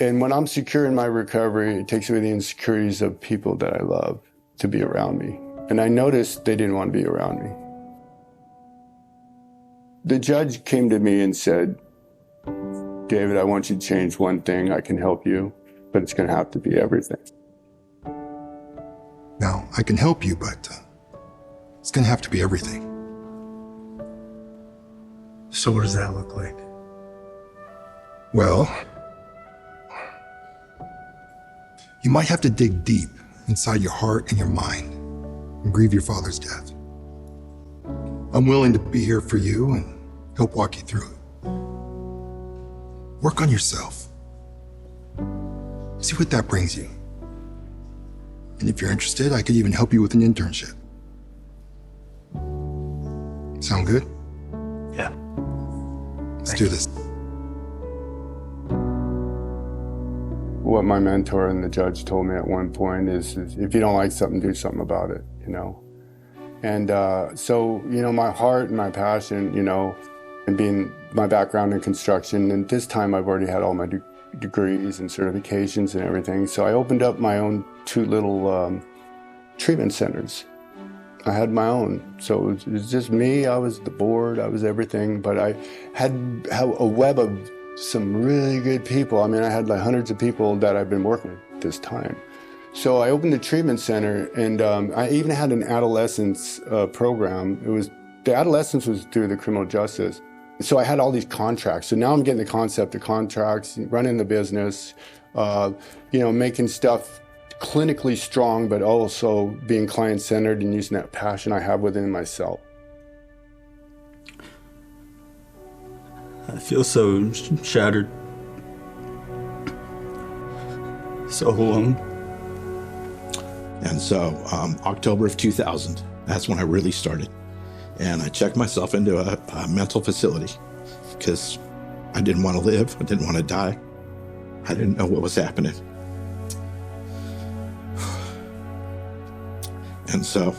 And when I'm secure in my recovery, it takes away the insecurities of people that I love to be around me. And I noticed they didn't want to be around me. The judge came to me and said, David, I want you to change one thing. I can help you, but it's going to have to be everything. Now, I can help you, but it's going to have to be everything. So what does that look like? Well, you might have to dig deep inside your heart and your mind and grieve your father's death. I'm willing to be here for you and help walk you through it. Work on yourself. See what that brings you. And if you're interested, I could even help you with an internship. Sound good? Yeah. Let's do this. what my mentor and the judge told me at one point is if you don't like something, do something about it, you know. And so, you know, my heart and my passion, you know, and being my background in construction, and this time I've already had all my degrees and certifications and everything. So I opened up my own 2 little treatment centers. I had my own. So it was just me. I was the board. I was everything. But I had a web of some really good people. I mean, I had like hundreds of people that I've been working with at this time. So I opened a treatment center, and I even had an adolescence program. The adolescence was through the criminal justice. So I had all these contracts. So now I'm getting the concept of contracts, running the business, you know, making stuff clinically strong, but also being client-centered and using that passion I have within myself. I feel so shattered, so alone. And so October of 2000, that's when I really started. And I checked myself into a mental facility because I didn't want to live. I didn't want to die. I didn't know what was happening. And so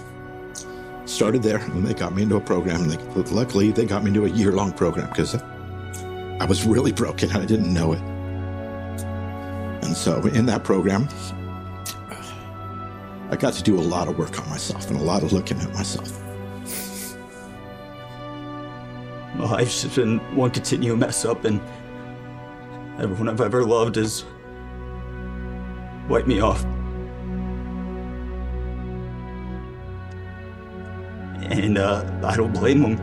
started there, and they got me into a program, and luckily they got me into a year-long program because I was really broken and I didn't know it. And so in that program, I got to do a lot of work on myself and a lot of looking at myself. My life's just been one continual mess up, and everyone I've ever loved has wiped me off. And I don't blame them.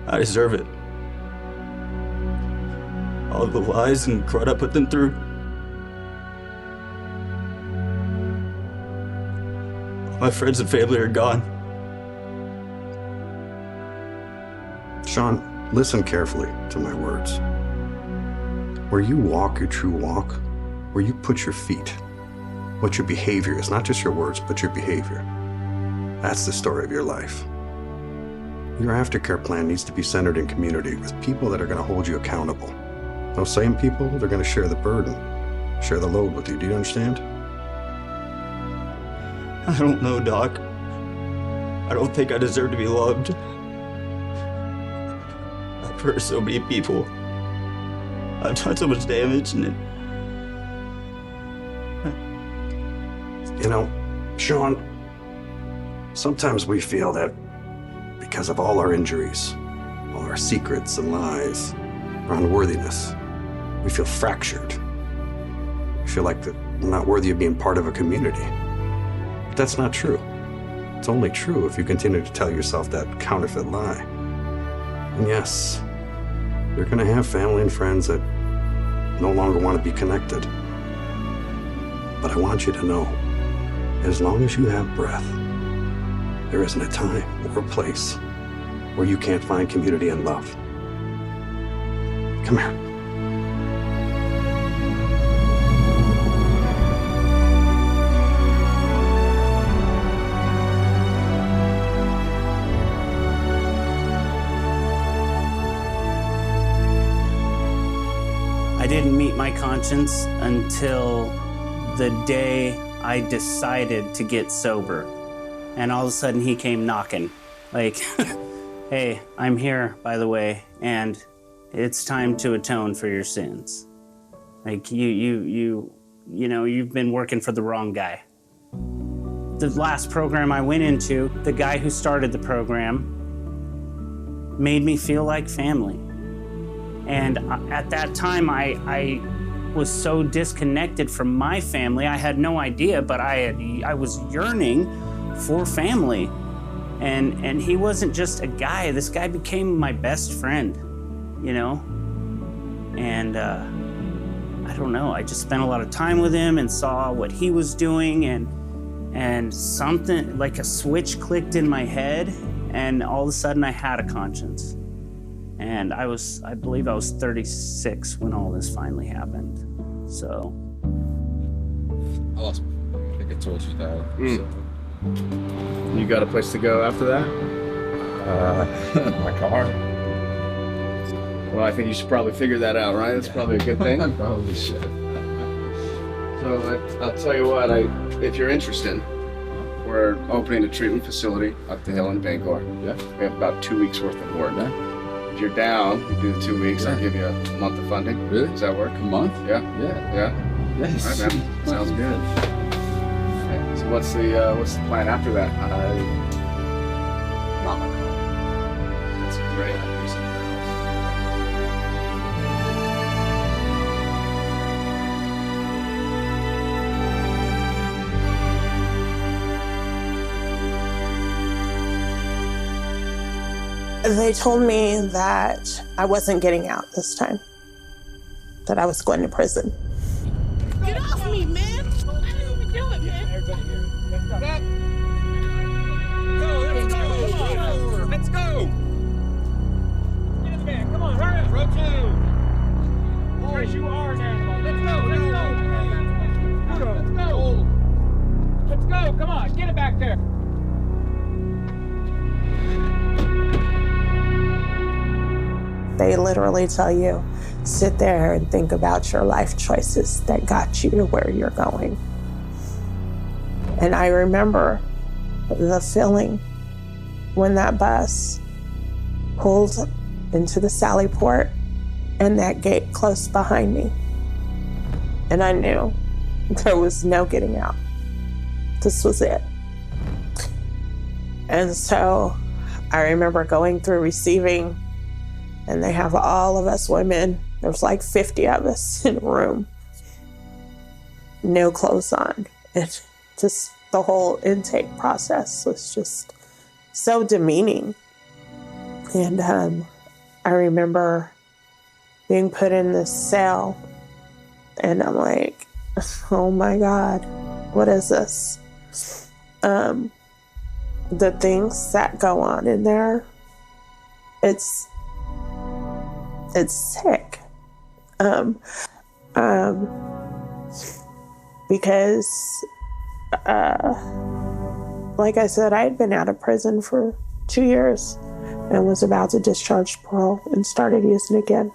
I deserve it. All the lies and crud I put them through. All my friends and family are gone. Sean, listen carefully to my words. Where you walk your true walk, where you put your feet, what your behavior is, not just your words, but your behavior. That's the story of your life. Your aftercare plan needs to be centered in community with people that are going to hold you accountable. Those same people, they're going to share the burden, share the load with you. Do you understand? I don't know, Doc. I don't think I deserve to be loved. I've hurt so many people. I've done so much damage, and You know, Sean, sometimes we feel that because of all our injuries, all our secrets and lies, our unworthiness, we feel fractured. We feel like that we're not worthy of being part of a community. But that's not true. It's only true if you continue to tell yourself that counterfeit lie. And yes, you're gonna have family and friends that no longer want to be connected. But I want you to know, as long as you have breath, there isn't a time or a place where you can't find community and love. Come here. I didn't meet my conscience until the day I decided to get sober. And all of a sudden he came knocking, like, hey, I'm here, by the way, and it's time to atone for your sins. Like, you know, you've been working for the wrong guy. The last program I went into, the guy who started the program made me feel like family. And at that time, I was so disconnected from my family. I had no idea, but I was yearning for family. And he wasn't just a guy. This guy became my best friend, you know? And I don't know, I just spent a lot of time with him and saw what he was doing, and something, like a switch clicked in my head, and all of a sudden I had a conscience. And I believe I was 36 when all this finally happened. So. I think I told you that. So. You got a place to go after that? My car. Well, I think you should probably figure that out, right? That's probably a good thing. I probably should. So I'll tell you what, if you're interested, we're opening a treatment facility up the hill in Bangor. Yeah. We have about 2 weeks worth of work. If you're down, you do the 2 weeks, I'll give you a month of funding. Really? Does that work? A month? Yeah. Yeah. Yeah? Yes. All right, man. Sounds good. Okay. So what's the plan after that? Mama call. That's great. They told me that I wasn't getting out this time, that I was going to prison. Get off me, man! I didn't even do it, man! Everybody here. Let's go. Let's go! Get in the van. Come on, hurry up. Row 2. Where's you are now. Let's go. Let's go. Let's go. Come on, get it back there. They literally tell you, sit there and think about your life choices that got you to where you're going. And I remember the feeling when that bus pulled into the Sally Port and that gate closed behind me. And I knew there was no getting out. This was it. And so I remember going through receiving, and they have all of us women. There's like 50 of us in a room. No clothes on. And just the whole intake process was just so demeaning. And I remember being put in this cell, and I'm like, oh my God, what is this? The things that go on in there, it's sick. Because, like I said, I had been out of prison for 2 years and was about to discharge parole and started using again.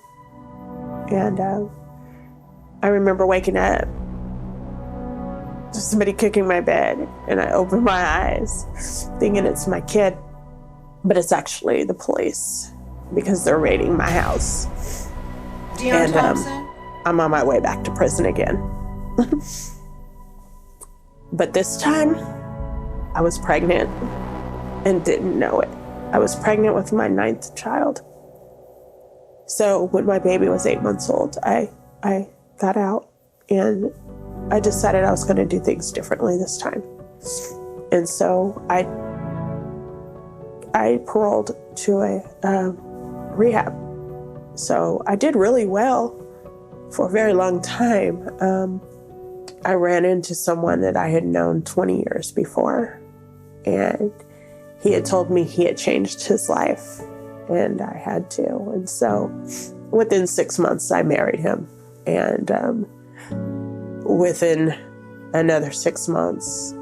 And I remember waking up, somebody kicking my bed, and I opened my eyes thinking it's my kid, but it's actually the police because they're raiding my house. And I'm on my way back to prison again. But this time, I was pregnant and didn't know it. I was pregnant with my 9th child. So when my baby was 8 months old, I got out, and I decided I was going to do things differently this time. And so I paroled to a rehab. So I did really well for a very long time. I ran into someone that I had known 20 years before, and he had told me he had changed his life, and I had to. And so within 6 months, I married him. And within another 6 months,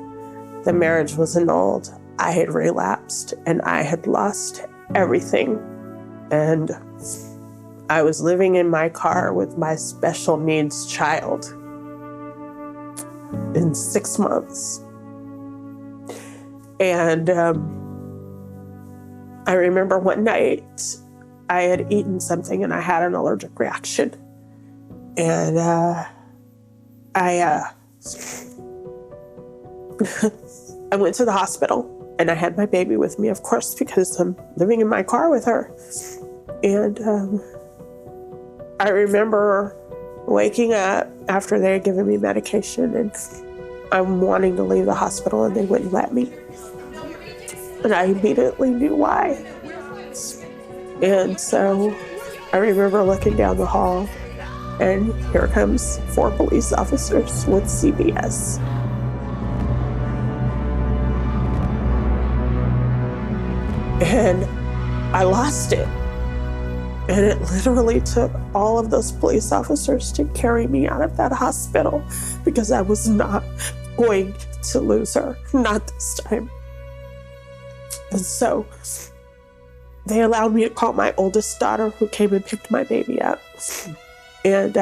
the marriage was annulled. I had relapsed, and I had lost everything. And I was living in my car with my special needs child in 6 months. And I remember one night I had eaten something and I had an allergic reaction. And I went to the hospital, and I had my baby with me, of course, because I'm living in my car with her. And I remember waking up after they had given me medication, and I'm wanting to leave the hospital, and they wouldn't let me. And I immediately knew why. And so I remember looking down the hall, and here comes 4 police officers with CBS. And I lost it. And it literally took all of those police officers to carry me out of that hospital, because I was not going to lose her, not this time. And so they allowed me to call my oldest daughter, who came and picked my baby up. And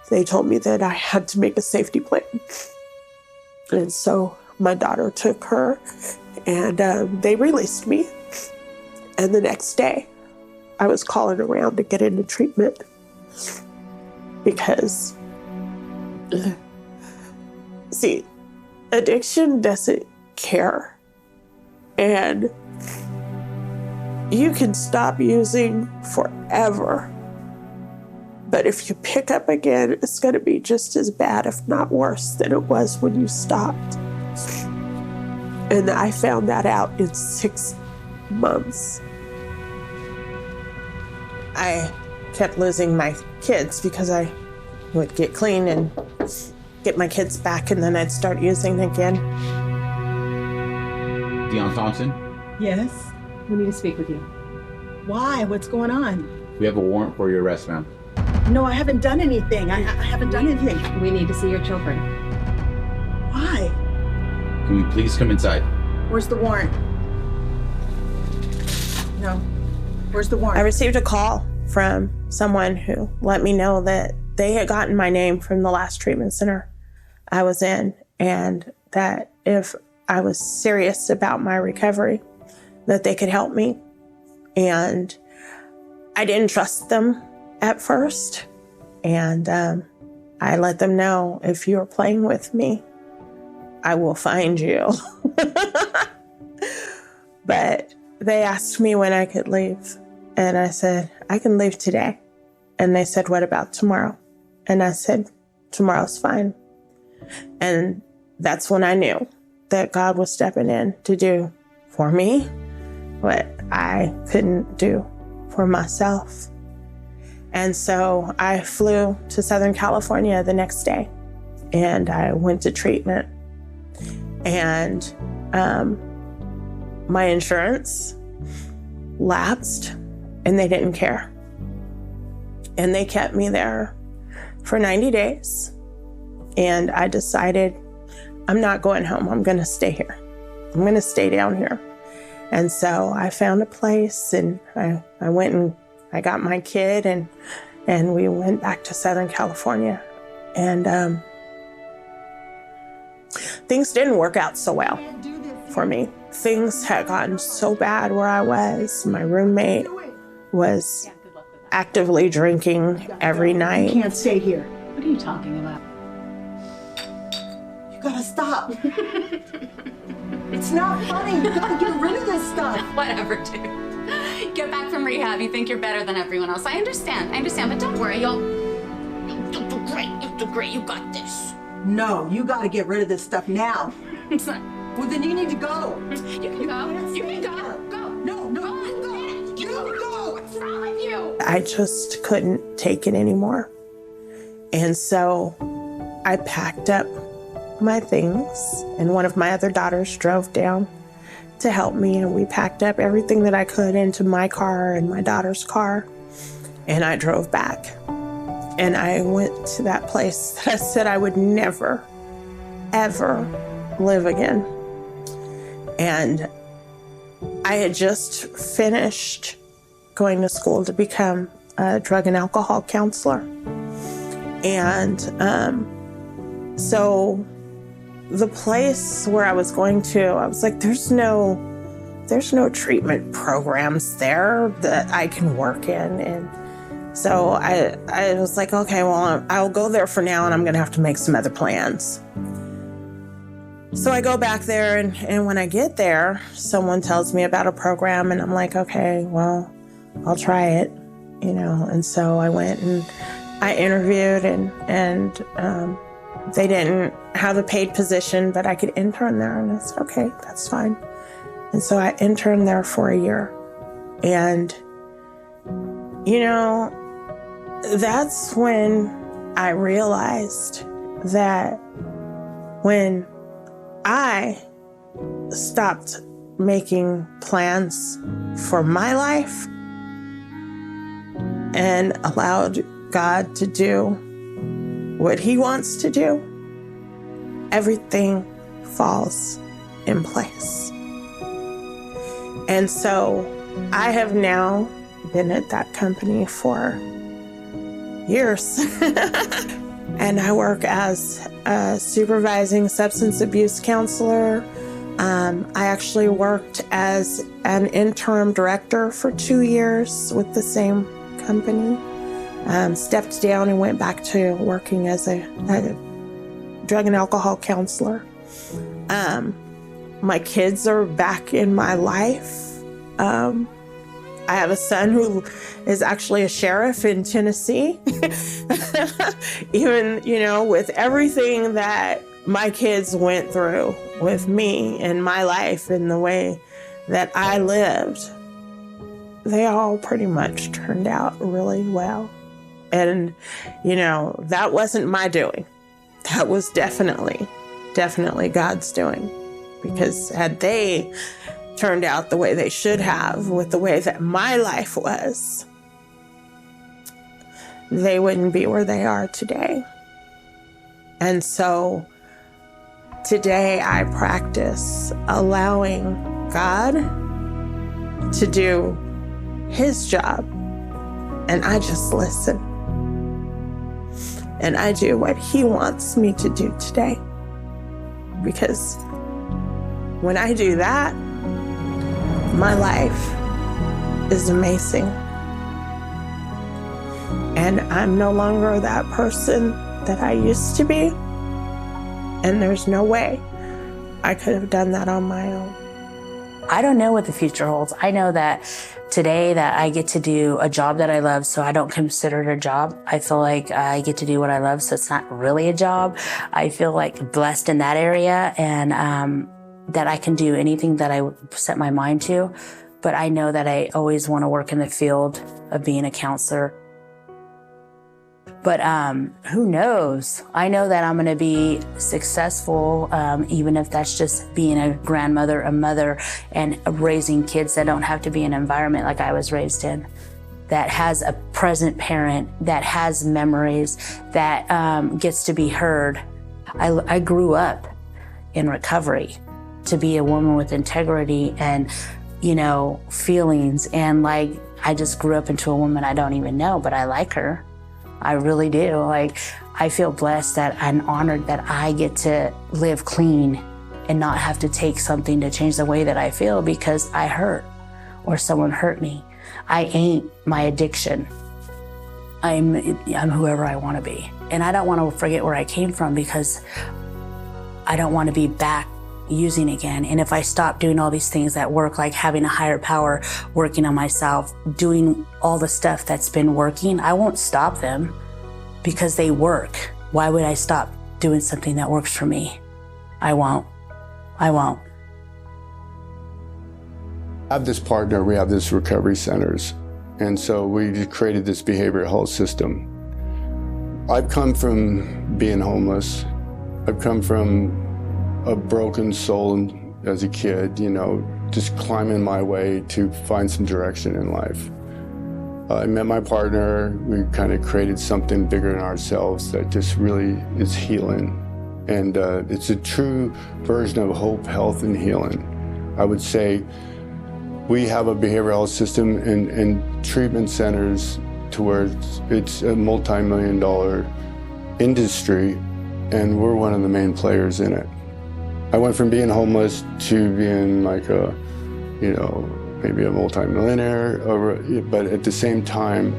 they told me that I had to make a safety plan. And so my daughter took her, and they released me. And the next day, I was calling around to get into treatment because, see, addiction doesn't care. And you can stop using forever. But if you pick up again, it's going to be just as bad, if not worse, than it was when you stopped. And I found that out in 6 months. I kept losing my kids because I would get clean and get my kids back, and then I'd start using again. Deon Thompson, Yes? We need to speak with you. Why? What's going on? we have a warrant for your arrest, ma'am. No, I haven't done anything. I haven't done anything. We need to see your children. Why? Can we please come inside? Where's the warrant? No. Where's the warrant? I received a call from someone who let me know that they had gotten my name from the last treatment center I was in, and that if I was serious about my recovery, that they could help me. And I didn't trust them at first. And I let them know, if you're playing with me, I will find you. But they asked me when I could leave. And I said, I can leave today. And they said, what about tomorrow? And I said, tomorrow's fine. And that's when I knew that God was stepping in to do for me what I couldn't do for myself. And so I flew to Southern California the next day, and I went to treatment. And my insurance lapsed, and they didn't care. And they kept me there for 90 days. And I decided, I'm not going home. I'm going to stay here. I'm going to stay down here. And so I found a place, and I went and I got my kid, and we went back to Southern California. And things didn't work out so well for me. Things had gotten so bad where I was. My roommate was actively drinking every night. You can't stay here. What are you talking about? You gotta stop. It's not funny. You gotta get rid of this stuff. Whatever, dude. Get back from rehab. You think you're better than everyone else. I understand, but don't worry. You'll do great. You'll do great. You got this. No, you gotta get rid of this stuff now. It's not. Well, then you need to go. You can go. You can go. Go. No, you go. You go. What's wrong with you? I just couldn't take it anymore. And so I packed up my things, and one of my other daughters drove down to help me, and we packed up everything that I could into my car and my daughter's car, and I drove back. And I went to that place that I said I would never, ever live again. And I had just finished going to school to become a drug and alcohol counselor. And so the place where I was going to, I was like, there's no treatment programs there that I can work in. And so I was like, okay, well, I'll go there for now, and I'm gonna have to make some other plans. So I go back there, and when I get there, someone tells me about a program, and I'm like, okay, well, I'll try it, you know. And so I went and I interviewed, and they didn't have a paid position, but I could intern there. And I said, okay, that's fine. And so I interned there for a year. And, you know, that's when I realized that when I stopped making plans for my life and allowed God to do what He wants to do, everything falls in place. And so I have now been at that company for years. And I work as a supervising substance abuse counselor. I actually worked as an interim director for 2 years with the same company. Stepped down and went back to working as a drug and alcohol counselor. My kids are back in my life. I have a son who is actually a sheriff in Tennessee. Even, with everything that my kids went through with me in my life and the way that I lived, they all pretty much turned out really well. And, that wasn't my doing. That was definitely God's doing. Because had they turned out the way they should have with the way that my life was, they wouldn't be where they are today. And so today I practice allowing God to do his job, and I just listen. And I do what he wants me to do today. Because when I do that, my life is amazing. And I'm no longer that person that I used to be. And there's no way I could have done that on my own. I don't know what the future holds. I know that today that I get to do a job that I love, so I don't consider it a job. I feel like I get to do what I love, so it's not really a job. I feel like blessed in that area, and that I can do anything that I set my mind to. But I know that I always want to work in the field of being a counselor. But who knows? I know that I'm going to be successful, even if that's just being a grandmother, a mother, and raising kids that don't have to be in an environment like I was raised in, that has a present parent, that has memories, that gets to be heard. I grew up in recovery to be a woman with integrity and, feelings. And I just grew up into a woman I don't even know, but I like her. I really do. I feel blessed that I'm honored that I get to live clean and not have to take something to change the way that I feel because I hurt or someone hurt me. I ain't my addiction. I'm whoever I want to be. And I don't want to forget where I came from because I don't want to be back using again. And if I stop doing all these things that work, like having a higher power, working on myself, doing all the stuff that's been working, I won't stop them because they work. Why would I stop doing something that works for me? I won't. I have this partner, we have this recovery centers. And so we created this behavioral health system. I've come from being homeless. I've come from a broken soul as a kid, just climbing my way to find some direction in life. I met my partner. We kind of created something bigger than ourselves that just really is healing. And it's a true version of hope, health, and healing. I would say we have a behavioral health system and treatment centers to where it's a multi-million-dollar industry, and we're one of the main players in it. I went from being homeless to being maybe a multi-millionaire, but at the same time,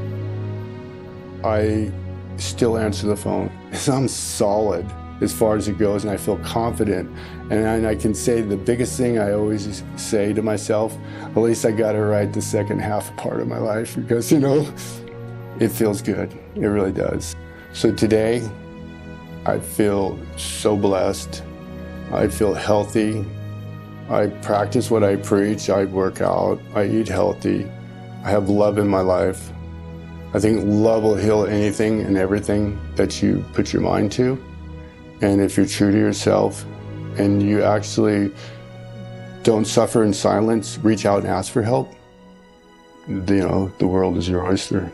I still answer the phone. I'm solid as far as it goes, and I feel confident. And I can say the biggest thing I always say to myself, at least I got it right the second half part of my life, because, it feels good. It really does. So today, I feel so blessed. I feel healthy. I practice what I preach. I work out. I eat healthy. I have love in my life. I think love will heal anything and everything that you put your mind to. And if you're true to yourself and you actually don't suffer in silence, reach out and ask for help, the world is your oyster.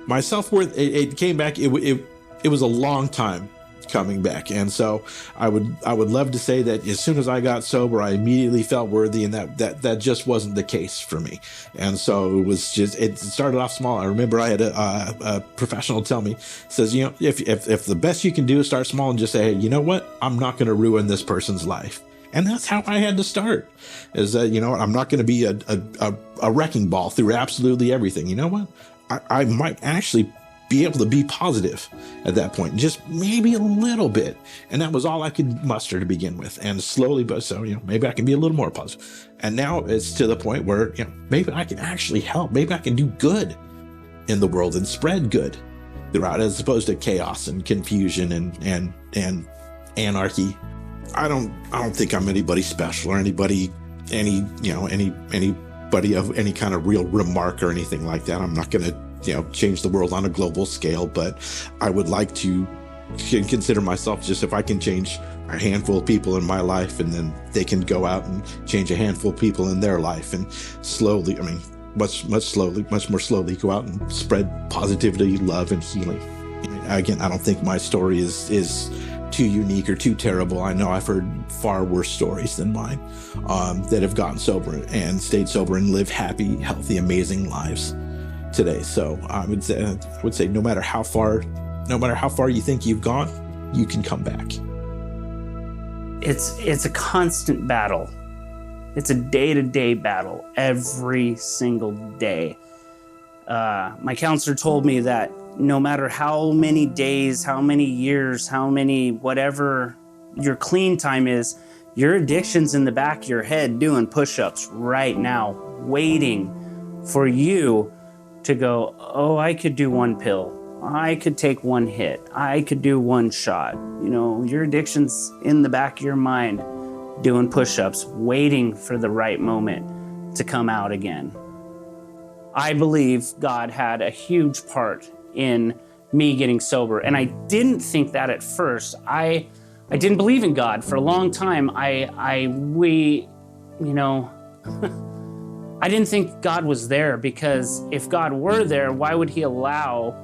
My self-worth, it came back, it was a long time. coming back. And so I would love to say that as soon as I got sober, I immediately felt worthy, and that just wasn't the case for me. And so it started off small. I remember I had a professional tell me, says, you know, if the best you can do is start small and just say, hey, you know what, I'm not going to ruin this person's life. And that's how I had to start, is that, you know, I'm not going to be a wrecking ball through absolutely everything. You know what, I might actually be able to be positive at that point, just maybe a little bit. And that was all I could muster to begin with. And slowly, but so, you know, maybe I can be a little more positive. And now it's to the point where, you know, maybe I can actually help. Maybe I can do good in the world and spread good throughout, as opposed to chaos and confusion and anarchy. I don't think I'm anybody special or anybody of any kind of real remark or anything like that. I'm not going to, you know, change the world on a global scale, but I would like to consider myself, just if I can change a handful of people in my life, and then they can go out and change a handful of people in their life, and slowly, I mean, much more slowly go out and spread positivity, love, and healing. Again, I don't think my story is too unique or too terrible. I know I've heard far worse stories than mine that have gotten sober and stayed sober and live happy, healthy, amazing lives today. So I would say no matter how far you think you've gone, you can come back. It's a constant battle. It's a day-to-day battle every single day. My counselor told me that no matter how many days, how many years, how many whatever your clean time is, your addiction's in the back of your head doing push-ups right now, waiting for you to go, oh, I could do one pill. I could take one hit. I could do one shot. You know, your addiction's in the back of your mind doing push-ups, waiting for the right moment to come out again. I believe God had a huge part in me getting sober. And I didn't think that at first. I didn't believe in God for a long time. I didn't think God was there, because if God were there, why would he allow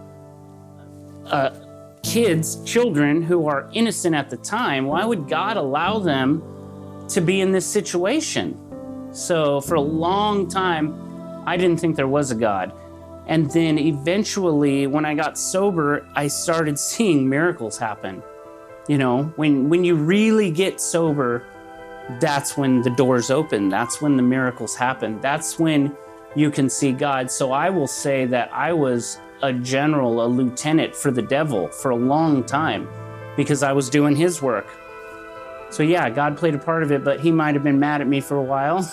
children who are innocent at the time, why would God allow them to be in this situation? So for a long time, I didn't think there was a God. And then eventually, when I got sober, I started seeing miracles happen. You know, when you really get sober, that's when the doors open. That's when the miracles happen. That's when you can see God. So I will say that I was a general, a lieutenant for the devil for a long time, because I was doing his work. So yeah, God played a part of it, but he might have been mad at me for a while.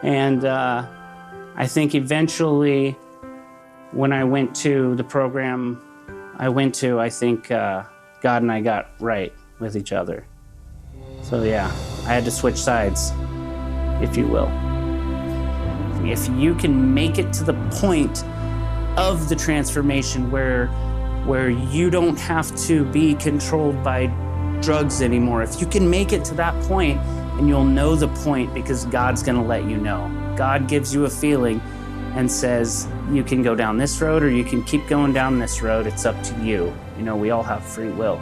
And I think eventually, when I went to the program I think God and I got right with each other. So yeah, I had to switch sides, if you will. If you can make it to the point of the transformation where you don't have to be controlled by drugs anymore, if you can make it to that point, and you'll know the point, because God's gonna let you know. God gives you a feeling and says, you can go down this road or you can keep going down this road. It's up to you. You know, we all have free will.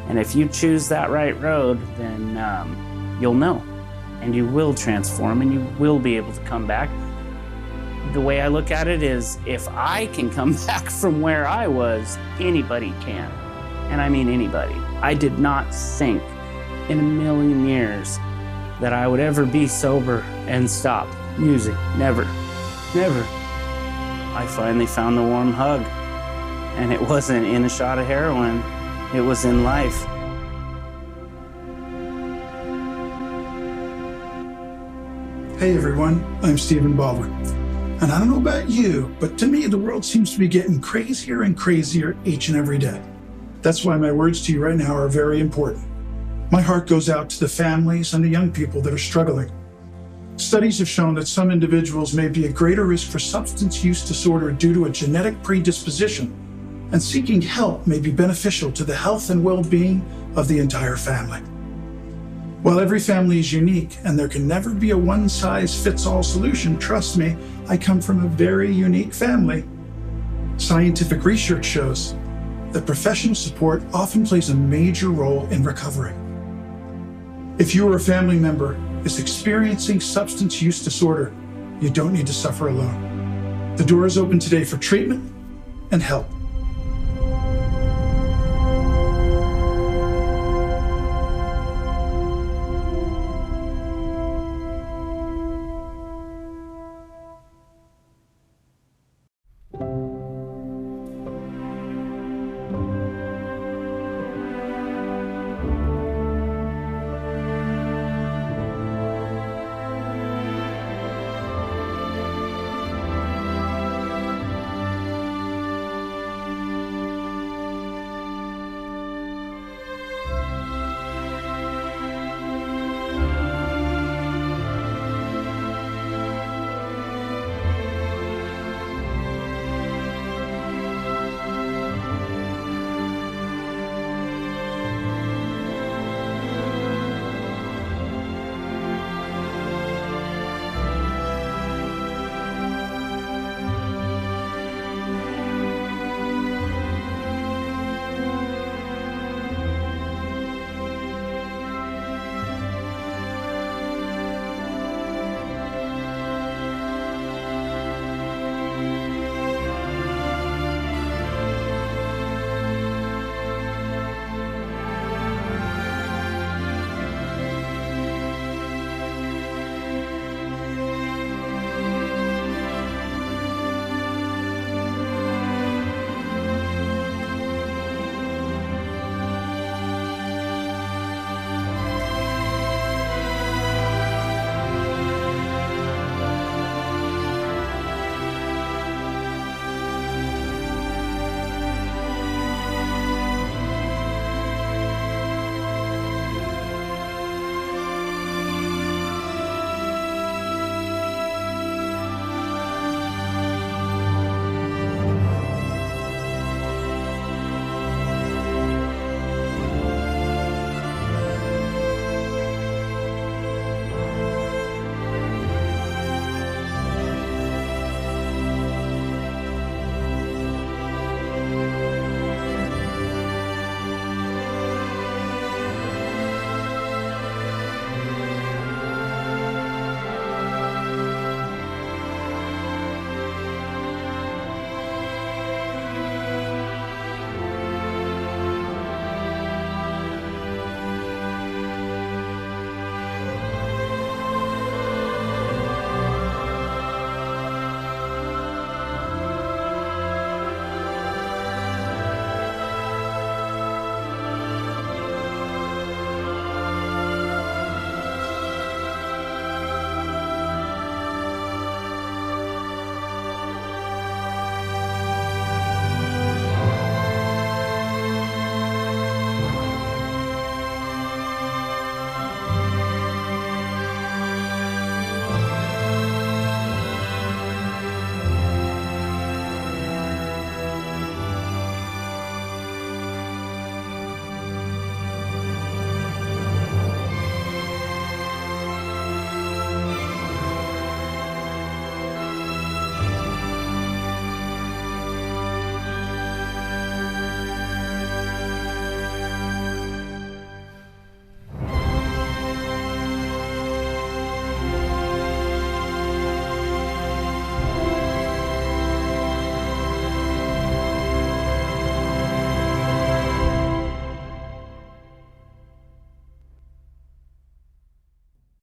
And if you choose that right road, then you'll know, and you will transform, and you will be able to come back. The way I look at it is, if I can come back from where I was, anybody can. And I mean anybody. I did not think in a million years that I would ever be sober and stop using. Never. Never. I finally found the warm hug, and it wasn't in a shot of heroin, it was in life. Hey everyone, I'm Stephen Baldwin. And I don't know about you, but to me the world seems to be getting crazier and crazier each and every day. That's why my words to you right now are very important. My heart goes out to the families and the young people that are struggling. Studies have shown that some individuals may be at greater risk for substance use disorder due to a genetic predisposition, and seeking help may be beneficial to the health and well-being of the entire family. While every family is unique and there can never be a one-size-fits-all solution, trust me, I come from a very unique family. Scientific research shows that professional support often plays a major role in recovery. If you or a family member is experiencing substance use disorder, you don't need to suffer alone. The door is open today for treatment and help.